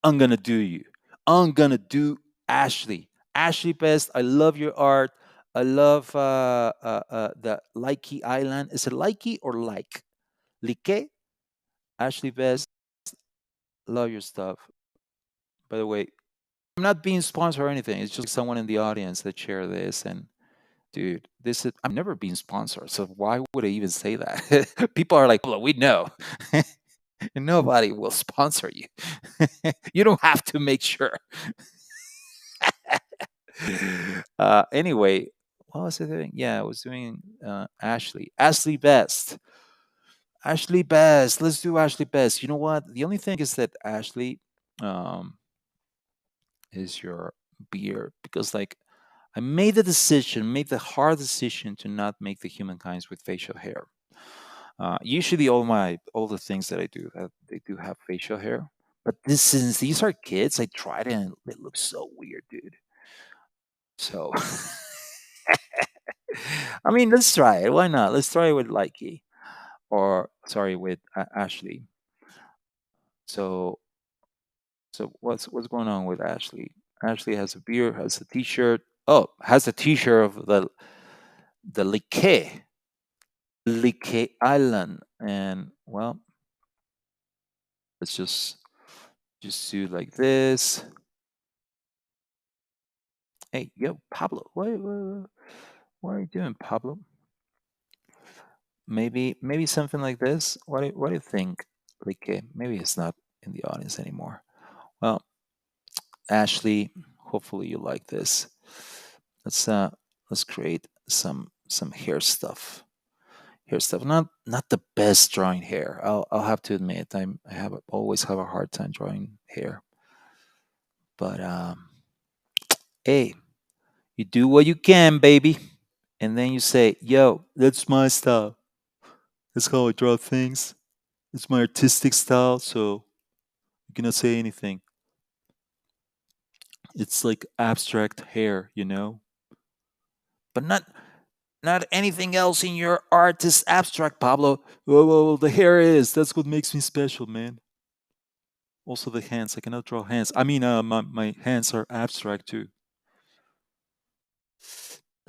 I'm gonna do you. I'm gonna do Ashley. Ashley Best. I love your art. I love the Likey Island. Is it Likey or like? Like? Ashley Best. Love your stuff. By the way, I'm not being sponsored or anything. It's just someone in the audience that share this. And dude, this is, I've never been sponsored. So why would I even say that? People are like, well, we know. And nobody will sponsor you. You don't have to make sure. Anyway, what was I doing? Yeah, I was doing Ashley. Ashley Best. Ashley Best. Let's do Ashley Best. You know what? The only thing is that Ashley um, is your beard, because like I made the decision, made the hard decision to not make the humankinds with facial hair. Usually, all the things that I do, they do have facial hair. But since these are kids, I tried it and it looks so weird, dude. So, I mean, let's try it. Why not? Let's try it with Likey, or sorry, with Ashley. So, what's going on with Ashley? Ashley has a beard, has a T-shirt. Oh, has a T-shirt of the Like Island, and well, let's just do like this. Hey, yo, Pablo, what are you doing, Pablo? Maybe something like this. What do you think? Like, maybe it's not in the audience anymore. Well, Ashley, hopefully you like this. Let's uh let's create some hair stuff. Hair stuff. Not the best drawing hair. I'll have to admit, always have a hard time drawing hair. But hey, you do what you can, baby, and then you say, "Yo, that's my style. That's how I draw things. It's my artistic style." So you cannot say anything. It's like abstract hair, but not anything else in your art is abstract, Pablo. Well, the hair is. That's what makes me special, man. Also, the hands. I cannot draw hands. I mean, my hands are abstract too.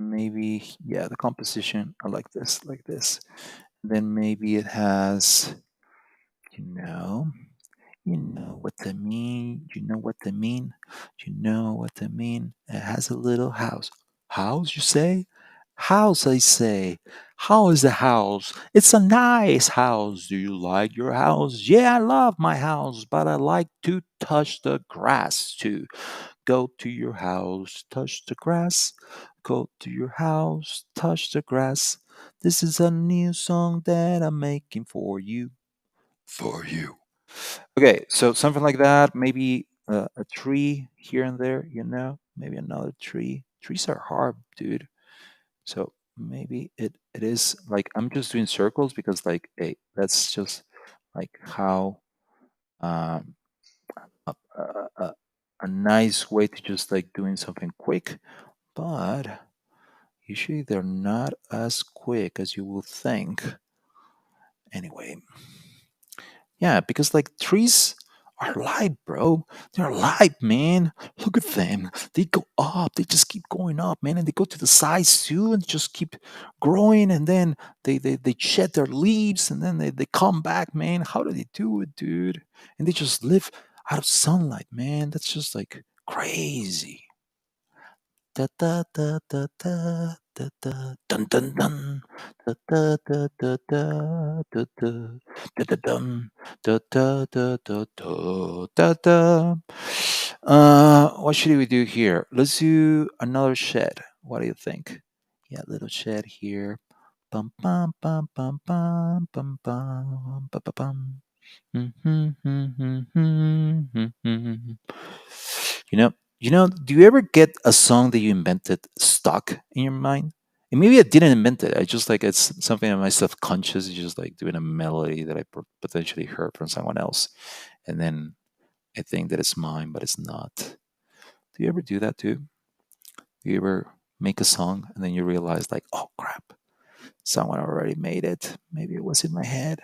maybe, yeah, the composition. I like this, like this. Then maybe it has, you know, you know what I mean. You know what I mean. You know what I mean. It has a little house. House, you say? House, I say. How is the house? It's a nice house. Do you like your house? Yeah, I love my house, but I like to touch the grass too. Go to your house, touch the grass. Go to your house, touch the grass. This is a new song that I'm making for you. For you. Okay, so something like that. Maybe a tree here and there, maybe another tree. Trees are hard, dude. So maybe it is like I'm just doing circles because, like, hey, that's just like how um, a nice way to just like doing something quick, but usually they're not as quick as you will think. Anyway, yeah, because like trees are alive, bro. They're alive, man. Look at them. They go up. They just keep going up, man. And they go to the sides too and just keep growing. And then they shed their leaves and then they come back, man. How do they do it, dude? And they just live out of sunlight, man. That's just like crazy. Da da da da da da da dun dun dun da da da da da da da da da dum da da da da da da da. What should we do here? Let's do another shed. What do you think? Yeah, little shed here. Bum bum bum bum bum bum bum bum bum bum. You know, do you ever get a song that you invented stuck in your mind? And maybe I didn't invent it. I just like it's something in my subconscious, just like doing a melody that I potentially heard from someone else, and then I think that it's mine, but it's not. Do you ever do that too? Do you ever make a song and then you realize, like, oh crap, someone already made it. Maybe it was in my head.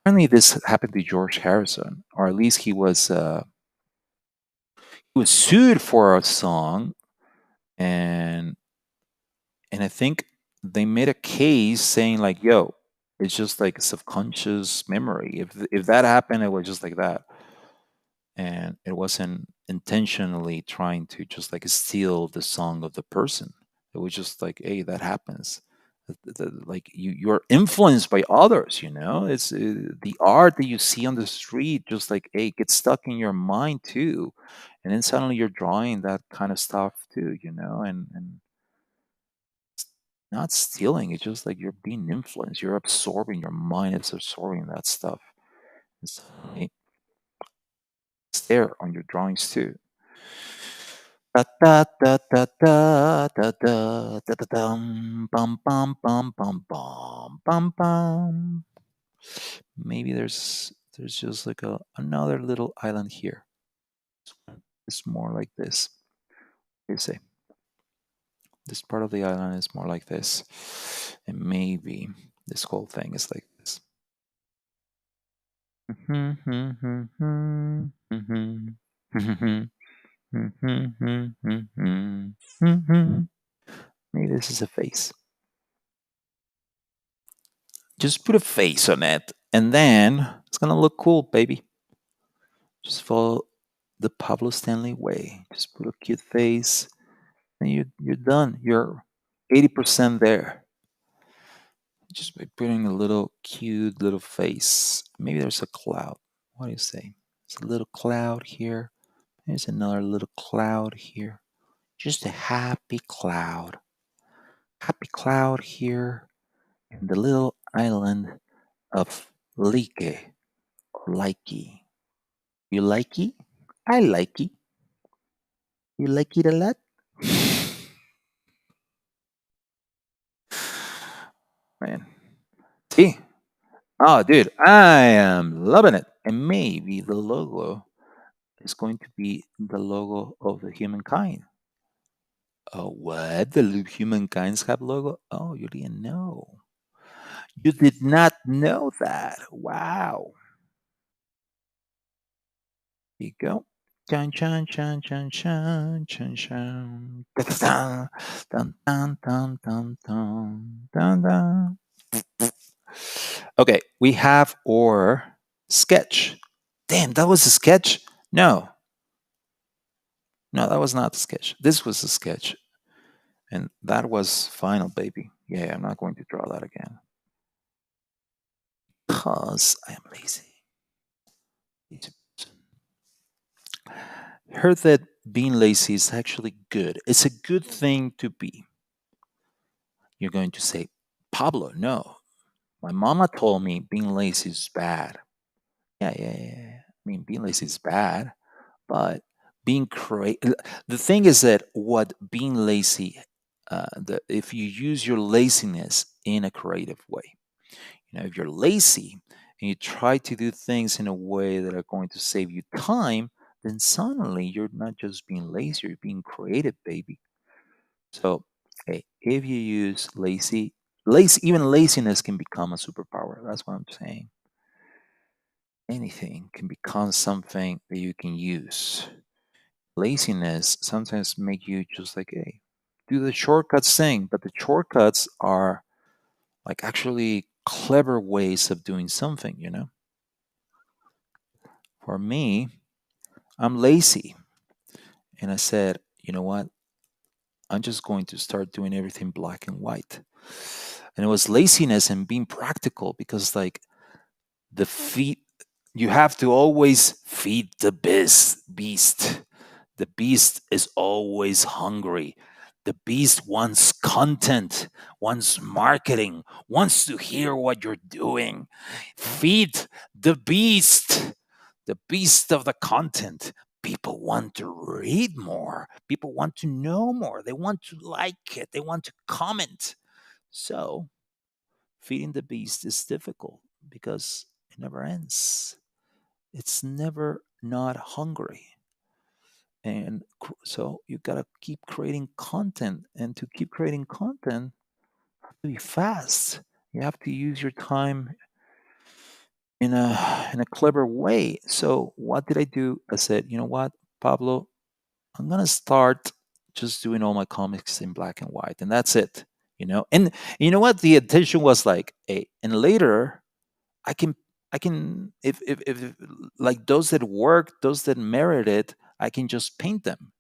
Apparently, this happened to George Harrison, or at least he was sued for a song, and I think they made a case saying like, "Yo, it's just like a subconscious memory. If that happened, it was just like that, and it wasn't intentionally trying to just like steal the song of the person. It was just like, hey, that happens." Like you're influenced by others, it's the art that you see on the street just like, hey, gets stuck in your mind too, and then suddenly you're drawing that kind of stuff too, and not stealing. It's just like you're being influenced. You're absorbing. Your mind is absorbing that stuff. It's, it's there on your drawings too. Da da da da da da da da da dum bum bum bum bum bum bum bum. Maybe there's just like another little island here. It's more like this. They say this part of the island is more like this, and maybe this whole thing is like this. Maybe this is a face. Just put a face on it, and then it's gonna look cool, baby. Just follow the Pablo Stanley way. Just put a cute face, and you're done. You're 80% there. Just by putting a little cute little face. Maybe there's a cloud. What do you say? There's a little cloud here. There's another little cloud here. Just a happy cloud. Happy cloud here in the little island of Like or Likey. You likey? I likey. You like it a lot? Man. See? Oh, dude, I am loving it. And maybe the logo is going to be the logo of the humankind. Oh, what? The humankinds have logo? Oh, you didn't know. You did not know that. Wow. Here you go. Chan chan chan chan chan chan chan. Dun dun dun dun dun dun dun dun. Okay, we have our sketch. Damn, that was a sketch? No, no, that was not the sketch. This was the sketch. And that was final, baby. Yeah, I'm not going to draw that again. Because I am lazy. Heard that being lazy is actually good. It's a good thing to be. You're going to say, Pablo, no. My mama told me being lazy is bad. Yeah, yeah, yeah, yeah. I mean, being lazy is bad, but being creative. The thing is that what being lazy, if you use your laziness in a creative way, if you're lazy and you try to do things in a way that are going to save you time, then suddenly you're not just being lazy, you're being creative, baby. So, hey, if you use even laziness can become a superpower. That's what I'm saying. Anything can become something that you can use. Laziness sometimes make you just like, hey, do the shortcuts thing, but the shortcuts are like actually clever ways of doing something. For me, I'm lazy. And I said, you know what? I'm just going to start doing everything black and white. And it was laziness and being practical because, like, the feet, you have to always feed the beast. The beast is always hungry. The beast wants content, wants marketing, wants to hear what you're doing. Feed the beast of the content. People want to read more. People want to know more. They want to like it. They want to comment. So, feeding the beast is difficult because it never ends. It's never not hungry. And so you got to keep creating content. And to keep creating content, you have to be fast. You have to use your time in a clever way. So what did I do? I said, you know what, Pablo, I'm gonna start just doing all my comics in black and white, and that's it. And you know what? The intention was like, hey, and later I can I can if like those that work, those that merit it, I can just paint them.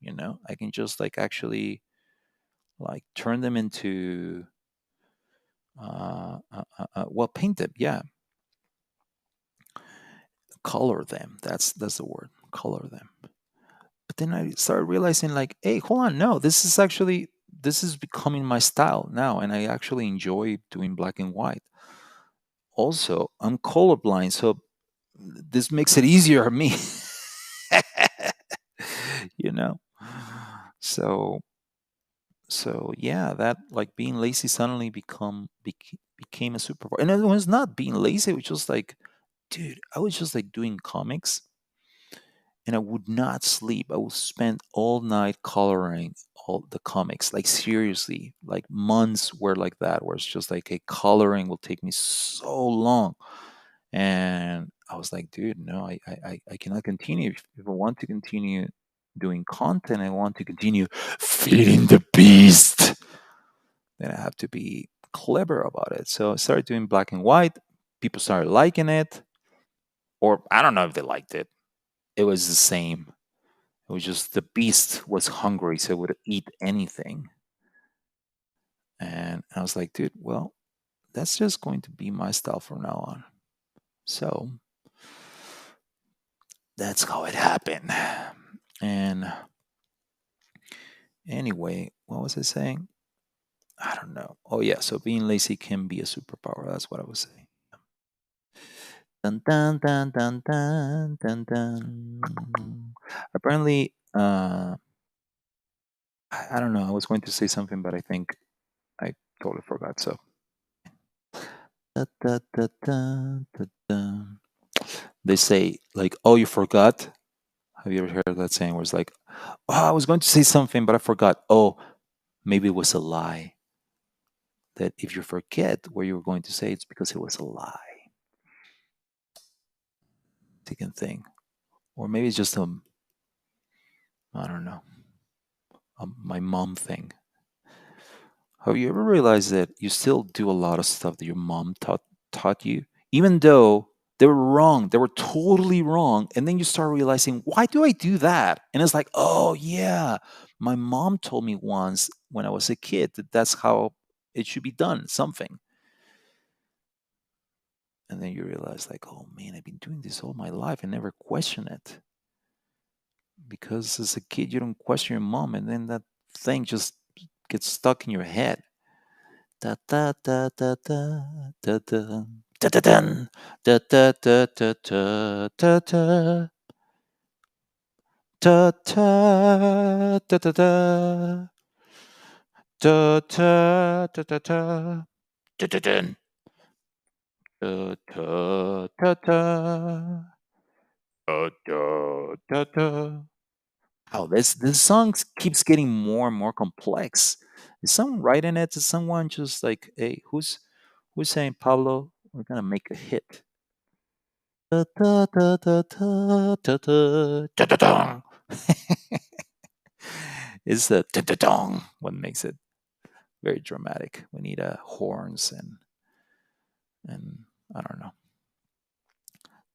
I can just like actually like turn them into well, paint them. Yeah, color them. That's the word. Color them. But then I started realizing, like, hey, hold on, no, this is becoming my style now, and I actually enjoy doing black and white. Also, I'm colorblind, so this makes it easier for me. you know. So yeah, that like being lazy suddenly became a superpower, and it was not being lazy. It was just like, dude, I was just like doing comics and I would not sleep. I would spend all night coloring all the comics. Like seriously, like months were like that, where it's just like a coloring will take me so long. And I was like, dude, no, I cannot continue. If I want to continue doing content, I want to continue feeding the beast, then I have to be clever about it. So I started doing black and white. People started liking it, or I don't know if they liked it. It was the same. It was just the beast was hungry, so it would eat anything. And I was like, dude, well, that's just going to be my style from now on. So that's how it happened. And anyway, what was I saying? I don't know. Oh, yeah. So being lazy can be a superpower. That's what I was saying. Dun, dun, dun, dun, dun, dun, dun. Apparently, I don't know. I was going to say something, but I think I totally forgot. So da, da, da, da, da, da. They say like, "Oh, you forgot." Have you ever heard that saying? Where it's like, "Oh, I was going to say something, but I forgot." Oh, maybe it was a lie. That if you forget what you were going to say, it's because it was a lie. Second thing, or maybe it's just I don't know, my mom thing. Have you ever realized that you still do a lot of stuff that your mom taught you, even though they were wrong, they were totally wrong, and then you start realizing, why do I do that? And it's like, oh yeah, my mom told me once when I was a kid that that's how it should be done, something. And then you realize, like, oh man, I've been doing this all my life and never question it, because as a kid you don't question your mom, and then that thing just gets stuck in your head. Da da da da da da da da da dun. Da da da da da da da da da da da da da da da da da da da dun. Da da da da da da da da. Oh, this song keeps getting more and more complex. Is someone writing it? Is someone just like, hey, who's saying, Pablo, we're gonna make a hit? Da, da, da, da, da, da, da, da, da, dong. It's the da, da, dong what makes it very dramatic. We need horns and I don't know.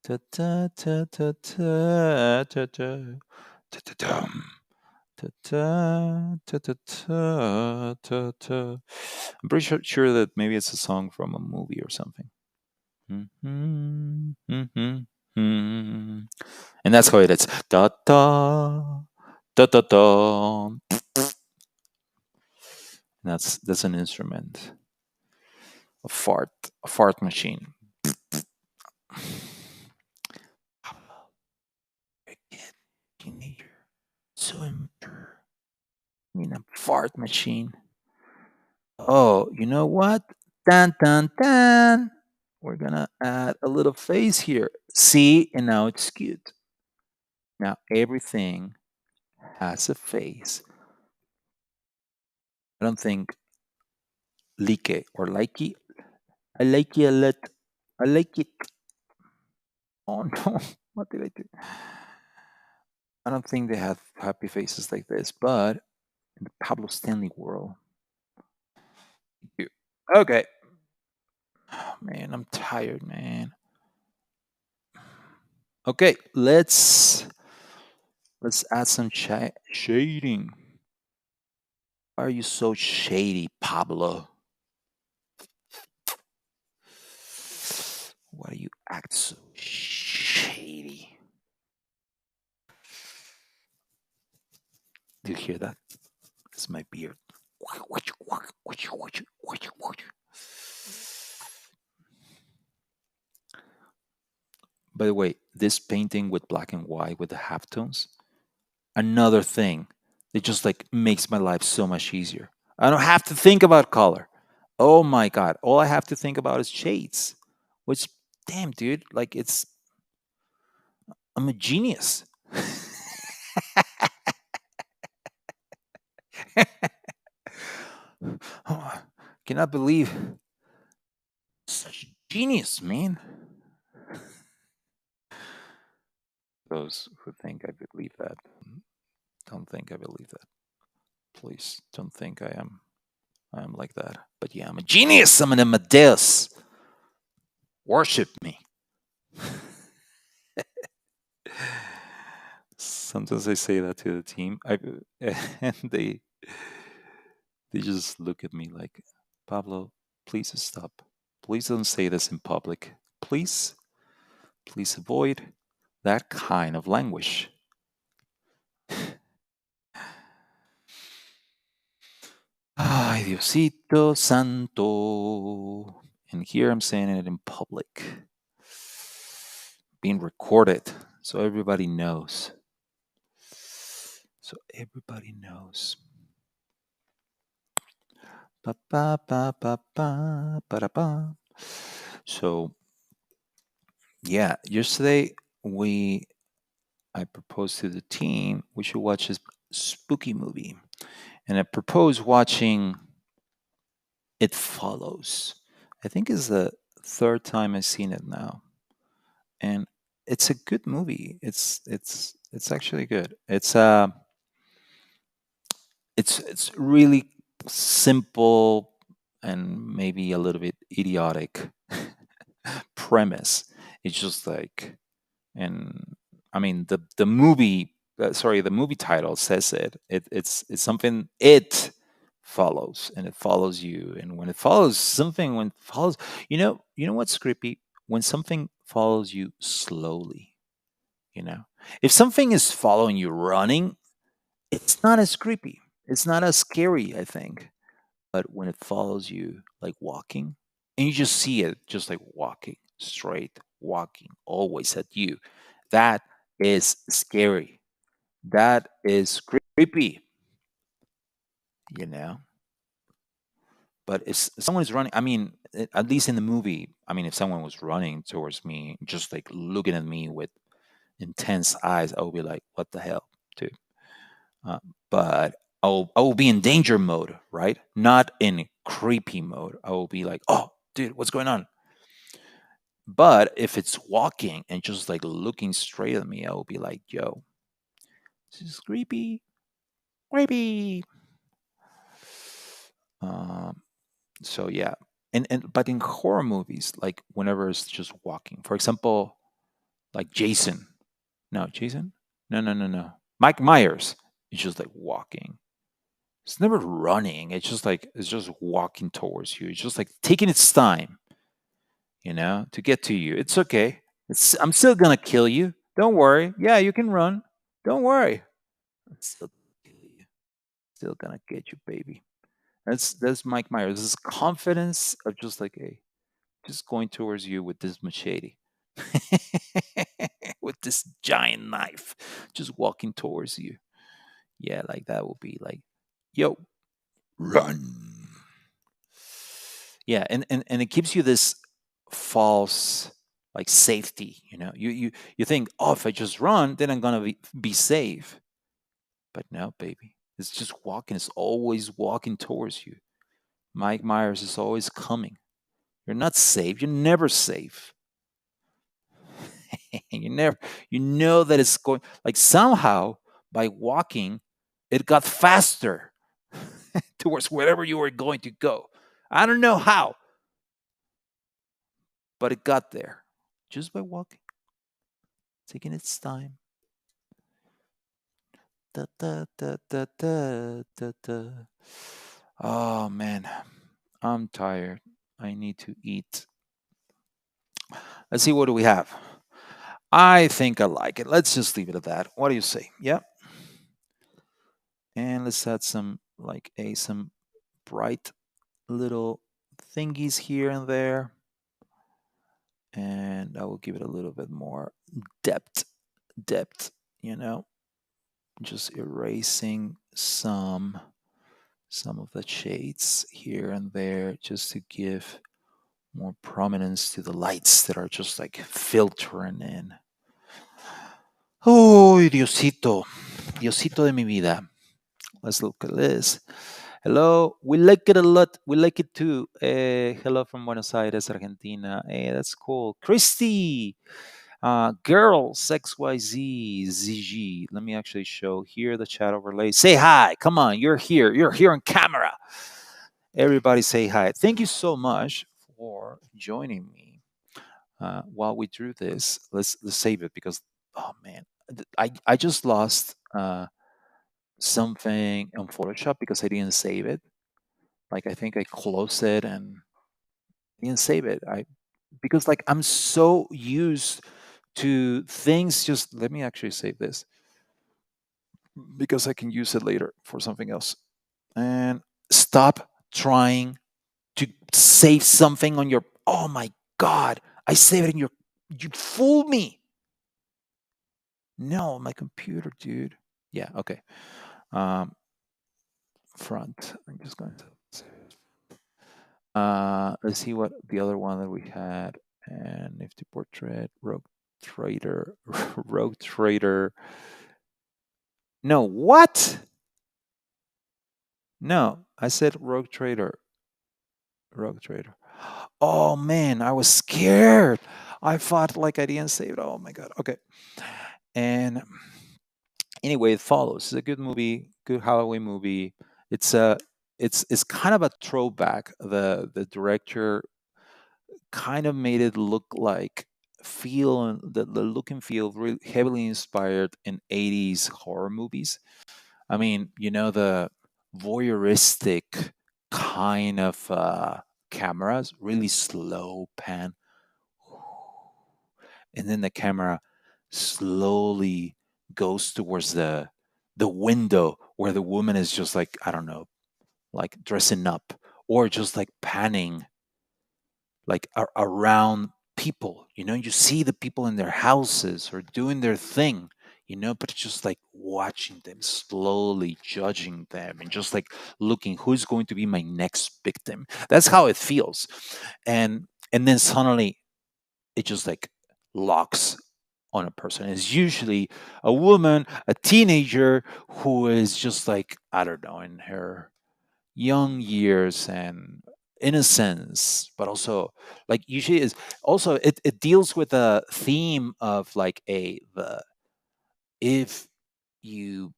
Da, da, da, da, da, da, da, da, da, dum. Da, da, da, da, da, da, da. I'm pretty sure that maybe it's a song from a movie or something. Mhm, mhm, mhm. And that's how it is. Da da da da da. That's an instrument, a fart, a fart machine. Teenager, so immature. I mean, a fart machine. Oh, you know what? Dun dun dun. We're gonna add a little face here. See, and now it's cute. Now everything has a face. I don't think like or likey. I like it a lot. I like it. Oh no, what did I do? I don't think they have happy faces like this, but in the Pablo Stanley world, you do. Okay. Oh, man, I'm tired, man. Okay, let's add some shading. Why are you so shady, Pablo? Why do you act so shady? Do you hear that? It's my beard. By the way, this painting with black and white with the halftones, another thing that just like makes my life so much easier. I don't have to think about color. Oh my god, all I have to think about is shades. Which, damn, dude, like I'm a genius. Oh, cannot believe such genius, man. Those who think I believe that, don't think I believe that. Please don't think I am like that. But yeah, I'm a genius. I'm an Amadeus. Worship me. Sometimes I say that to the team, and they just look at me like, Pablo, please stop. Please don't say this in public. Please avoid that kind of language. Ay, Diosito Santo. And here I'm saying it in public, being recorded, so everybody knows. So everybody knows. Ba ba ba ba ba ba da ba. So yeah, yesterday we I proposed to the team we should watch this spooky movie, and I proposed watching It Follows. I think it's the third time I've seen it now, and it's a good movie. It's actually good. It's It's really simple and maybe a little bit idiotic premise. It's just like, and I mean the movie. Sorry, the movie title says it. It's something it follows, and it follows you. And when it follows something, when it follows, you know what's creepy? When something follows you slowly. You know, if something is following you running, it's not as creepy. It's not as scary, I think. But when it follows you like walking, and you just see it just like walking straight, walking always at you, that is scary. That is creepy, you know. But if someone is running, I mean, at least in the movie, I mean, if someone was running towards me, just like looking at me with intense eyes, I would be like, "What the hell, dude?" Uh, but I will be in danger mode, right? Not in creepy mode. I will be like, "Oh, dude, what's going on?" But if it's walking and just like looking straight at me, I will be like, "Yo, this is creepy, creepy." Um, so yeah, and but in horror movies, like whenever it's just walking, for example, like Jason. No, Jason. No, no, no, no. Mike Myers. It's just like walking. It's never running. It's just like it's just walking towards you. It's just like taking its time, to get to you. It's okay. I'm still gonna kill you. Don't worry. Yeah, you can run. Don't worry. I'm still gonna kill you. Still gonna get you, baby. That's Mike Myers. This confidence of just like just going towards you with this machete. With this giant knife, just walking towards you. Yeah, like that will be like, yo, run. Yeah, and it gives you this false like safety. You think, oh, if I just run, then I'm gonna be safe. But no, baby, it's just walking. It's always walking towards you. Mike Myers is always coming. You're not safe. You're never safe. you never. You know that it's going like somehow by walking, it got faster towards wherever you were going to go. I don't know how, but it got there just by walking, taking its time. Da, da, da, da, da, da, da. Oh man, I'm tired. I need to eat. Let's see, what do we have? I think I like it. Let's just leave it at that. What do you say? Yeah. And let's add some bright little thingies here and there. And I will give it a little bit more depth. Depth, you know. Just erasing some of the shades here and there just to give more prominence to the lights that are just like filtering in. Oh, Diosito, Diosito de mi vida. Let's look at this. Hello, we like it a lot. We like it too. Hello from Buenos Aires, Argentina. Hey, that's cool. Christy, girls, XYZ, ZG. Let me actually show here the chat overlay. Say hi. Come on, you're here. You're here on camera. Everybody say hi. Thank you so much for joining me while we drew this. Let's save it because, oh man, I just lost something on Photoshop because I didn't save it. Like I think I closed it and didn't save it. I Because like I'm so used to things. Just let me actually save this because I can use it later for something else. And stop trying to save something on your. Oh my god! I saved it in your. You fooled me. No, my computer, dude. Yeah. Okay. Um, front. I'm just going to. Let's see what the other one that we had. And Nifty Portrait, Rogue Trader, Rogue Trader. No, what? No, I said Rogue Trader. Rogue Trader. Oh man, I was scared. I thought like I didn't save it. Oh my god. Okay. And Anyway, it follows. It's a good movie, good Halloween movie. It's a it's kind of a throwback. The director kind of made it look like feel the look and feel really heavily inspired in 80s horror movies. I mean, the voyeuristic kind of cameras, really slow pan, and then the camera slowly goes towards the window where the woman is just like, I don't know, like dressing up, or just like panning like around people. You see the people in their houses or doing their thing, but it's just like watching them slowly, judging them, and just like looking who's going to be my next victim. That's how it feels. And then suddenly it just like locks on a person. It's usually a woman, a teenager, who is just like, I don't know, in her young years and innocence, but also like usually is also it deals with a theme of like the if you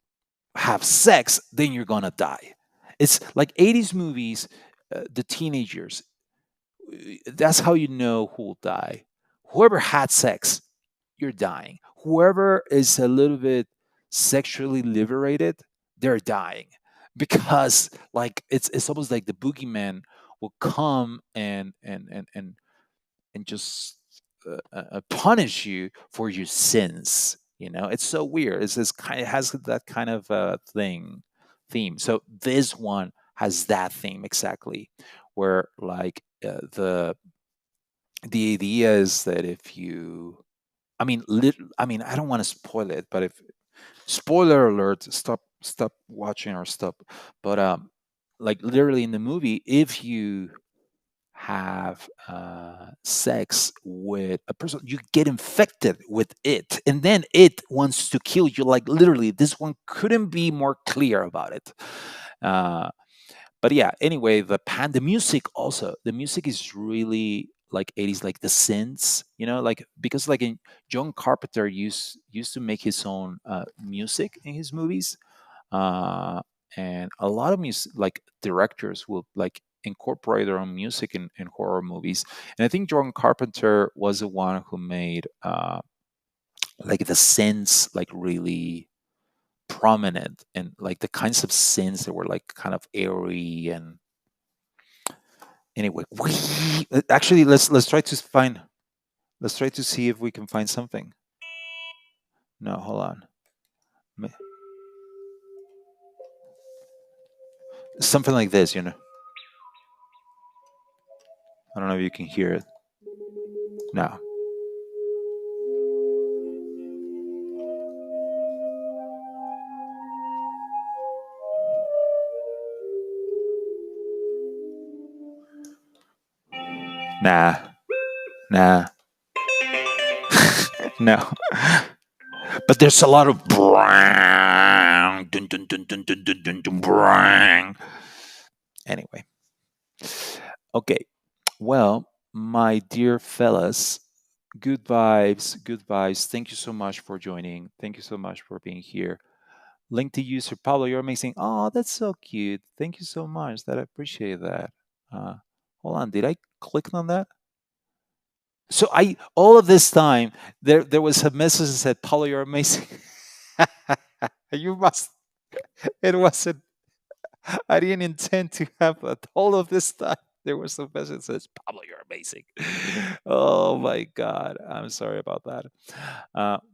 have sex, then you're gonna die. It's like 80s movies, the teenagers, that's how you know who will die. Whoever had sex, you're dying. Whoever is a little bit sexually liberated, they're dying. Because like it's almost like the boogeyman will come and just punish you for your sins. It's so weird. It's this kind. It has that kind of theme. So this one has that theme exactly, where like the idea is that if you, I mean, I don't want to spoil it, but if spoiler alert, stop watching or stop. But like literally in the movie, if you have sex with a person, you get infected with it, and then it wants to kill you. Like literally, this one couldn't be more clear about it. Uh, but yeah, anyway, the music also, the music is really like 80s, like the synths, like because like in John Carpenter used to make his own music in his movies, uh, and a lot of music like directors will like incorporate their own music in horror movies. And I think John Carpenter was the one who made like the synths like really prominent, and like the kinds of synths that were like kind of airy. And anyway, actually let's try to see if we can find something. No, hold on. Ma- Something like this, I don't know if you can hear it. No. Nah. Nah. No. But there's a lot of brang, dun, dun, dun, dun, dun, dun, dun, dun, brang. Anyway, okay. Well, my dear fellas, good vibes, good vibes. Thank you so much for joining. Thank you so much for being here. Link to user Pablo, you're amazing. Oh, that's so cute. Thank you so much. That I appreciate that. Uh, Hold on, did I click on that? So I all of this time there was a message that said, Pablo, you're amazing. You must. It wasn't. I didn't intend to have that. All of this time, there was a message that says, Pablo, you're amazing. Oh my God. I'm sorry about that.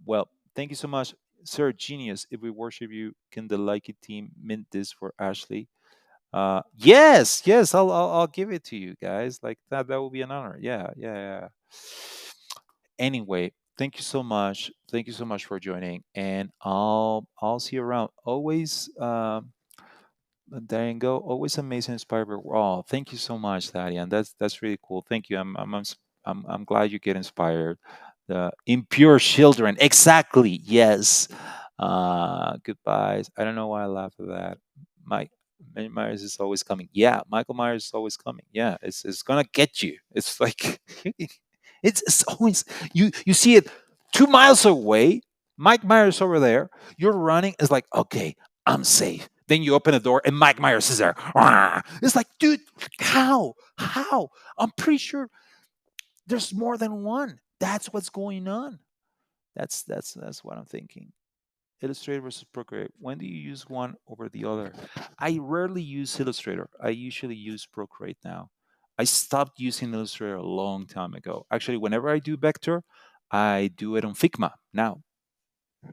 Well, thank you so much. Sir Genius, if we worship you, can the Likey team mint this for Ashley? Yes, yes, I'll give it to you guys. Like that will be an honor. Yeah, yeah, yeah. Anyway, thank you so much. Thank you so much for joining, and I'll see you around. Always there you go. Always amazing, inspired. Oh, thank you so much, Thaddeus. That's really cool. Thank you. I'm glad you get inspired. The impure children. Exactly. Yes. Goodbyes. I don't know why I laugh at that. Mike Myers is always coming. Yeah, Michael Myers is always coming. Yeah, it's gonna get you. It's like it's always you see it 2 miles away. Mike Myers over there. You're running. It's like, okay, I'm safe. Then you open the door and Mike Myers is there. Rah! It's like, dude, how? How? I'm pretty sure there's more than one. That's what's going on. That's what I'm thinking. Illustrator versus Procreate. When do you use one over the other? I rarely use Illustrator. I usually use Procreate now. I stopped using Illustrator a long time ago. Actually, whenever I do vector, I do it on Figma now.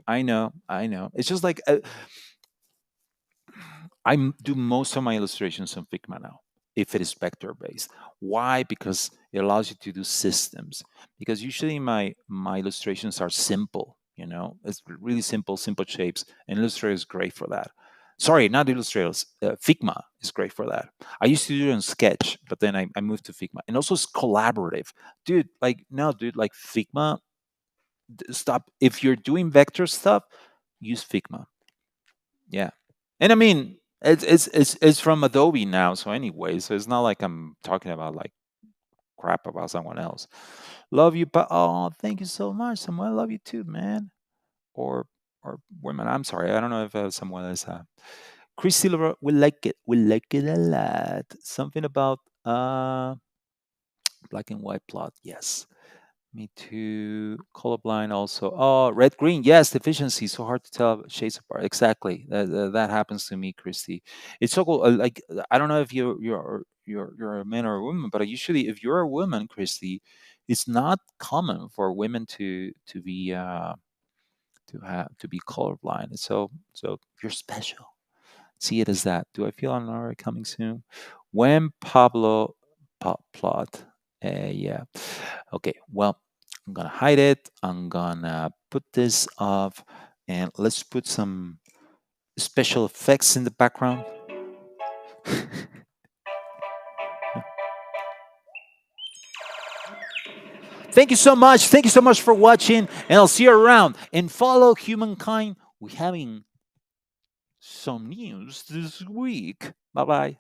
I know. It's just like do most of my illustrations on Figma now, if it is vector based. Why? Because it allows you to do systems. Because usually my illustrations are simple. It's really simple, simple shapes, and Illustrator is great for that. Sorry, not Illustrators. Figma is great for that. I used to do it on Sketch, but then I moved to Figma, and also it's collaborative, dude. Like no, dude, like Figma. Stop. If you're doing vector stuff, use Figma. Yeah. And I mean, it's from Adobe now, so anyway, so it's not like I'm talking about like crap about someone else. Love you, but oh, thank you so much, Samuel. I love you too, man. Or or women. I'm sorry, I don't know if someone is. Chris Silver, we like it. We like it a lot. Something about black and white plot. Yes. Me too. Colorblind also. Oh, red green. Yes, deficiency. So hard to tell shades apart. Exactly. That happens to me, Christy. It's so cool. Like I don't know if you're a man or a woman, but usually if you're a woman, Christy, it's not common for women to be to be colorblind. So you're special. See it as that. Do I feel an coming soon? When Pablo plot. Yeah. Okay. Well, I'm gonna hide it. I'm gonna put this off, and let's put some special effects in the background. Thank you so much. Thank you so much for watching, and I'll see you around. And follow Humankind. We're having some news this week. Bye bye.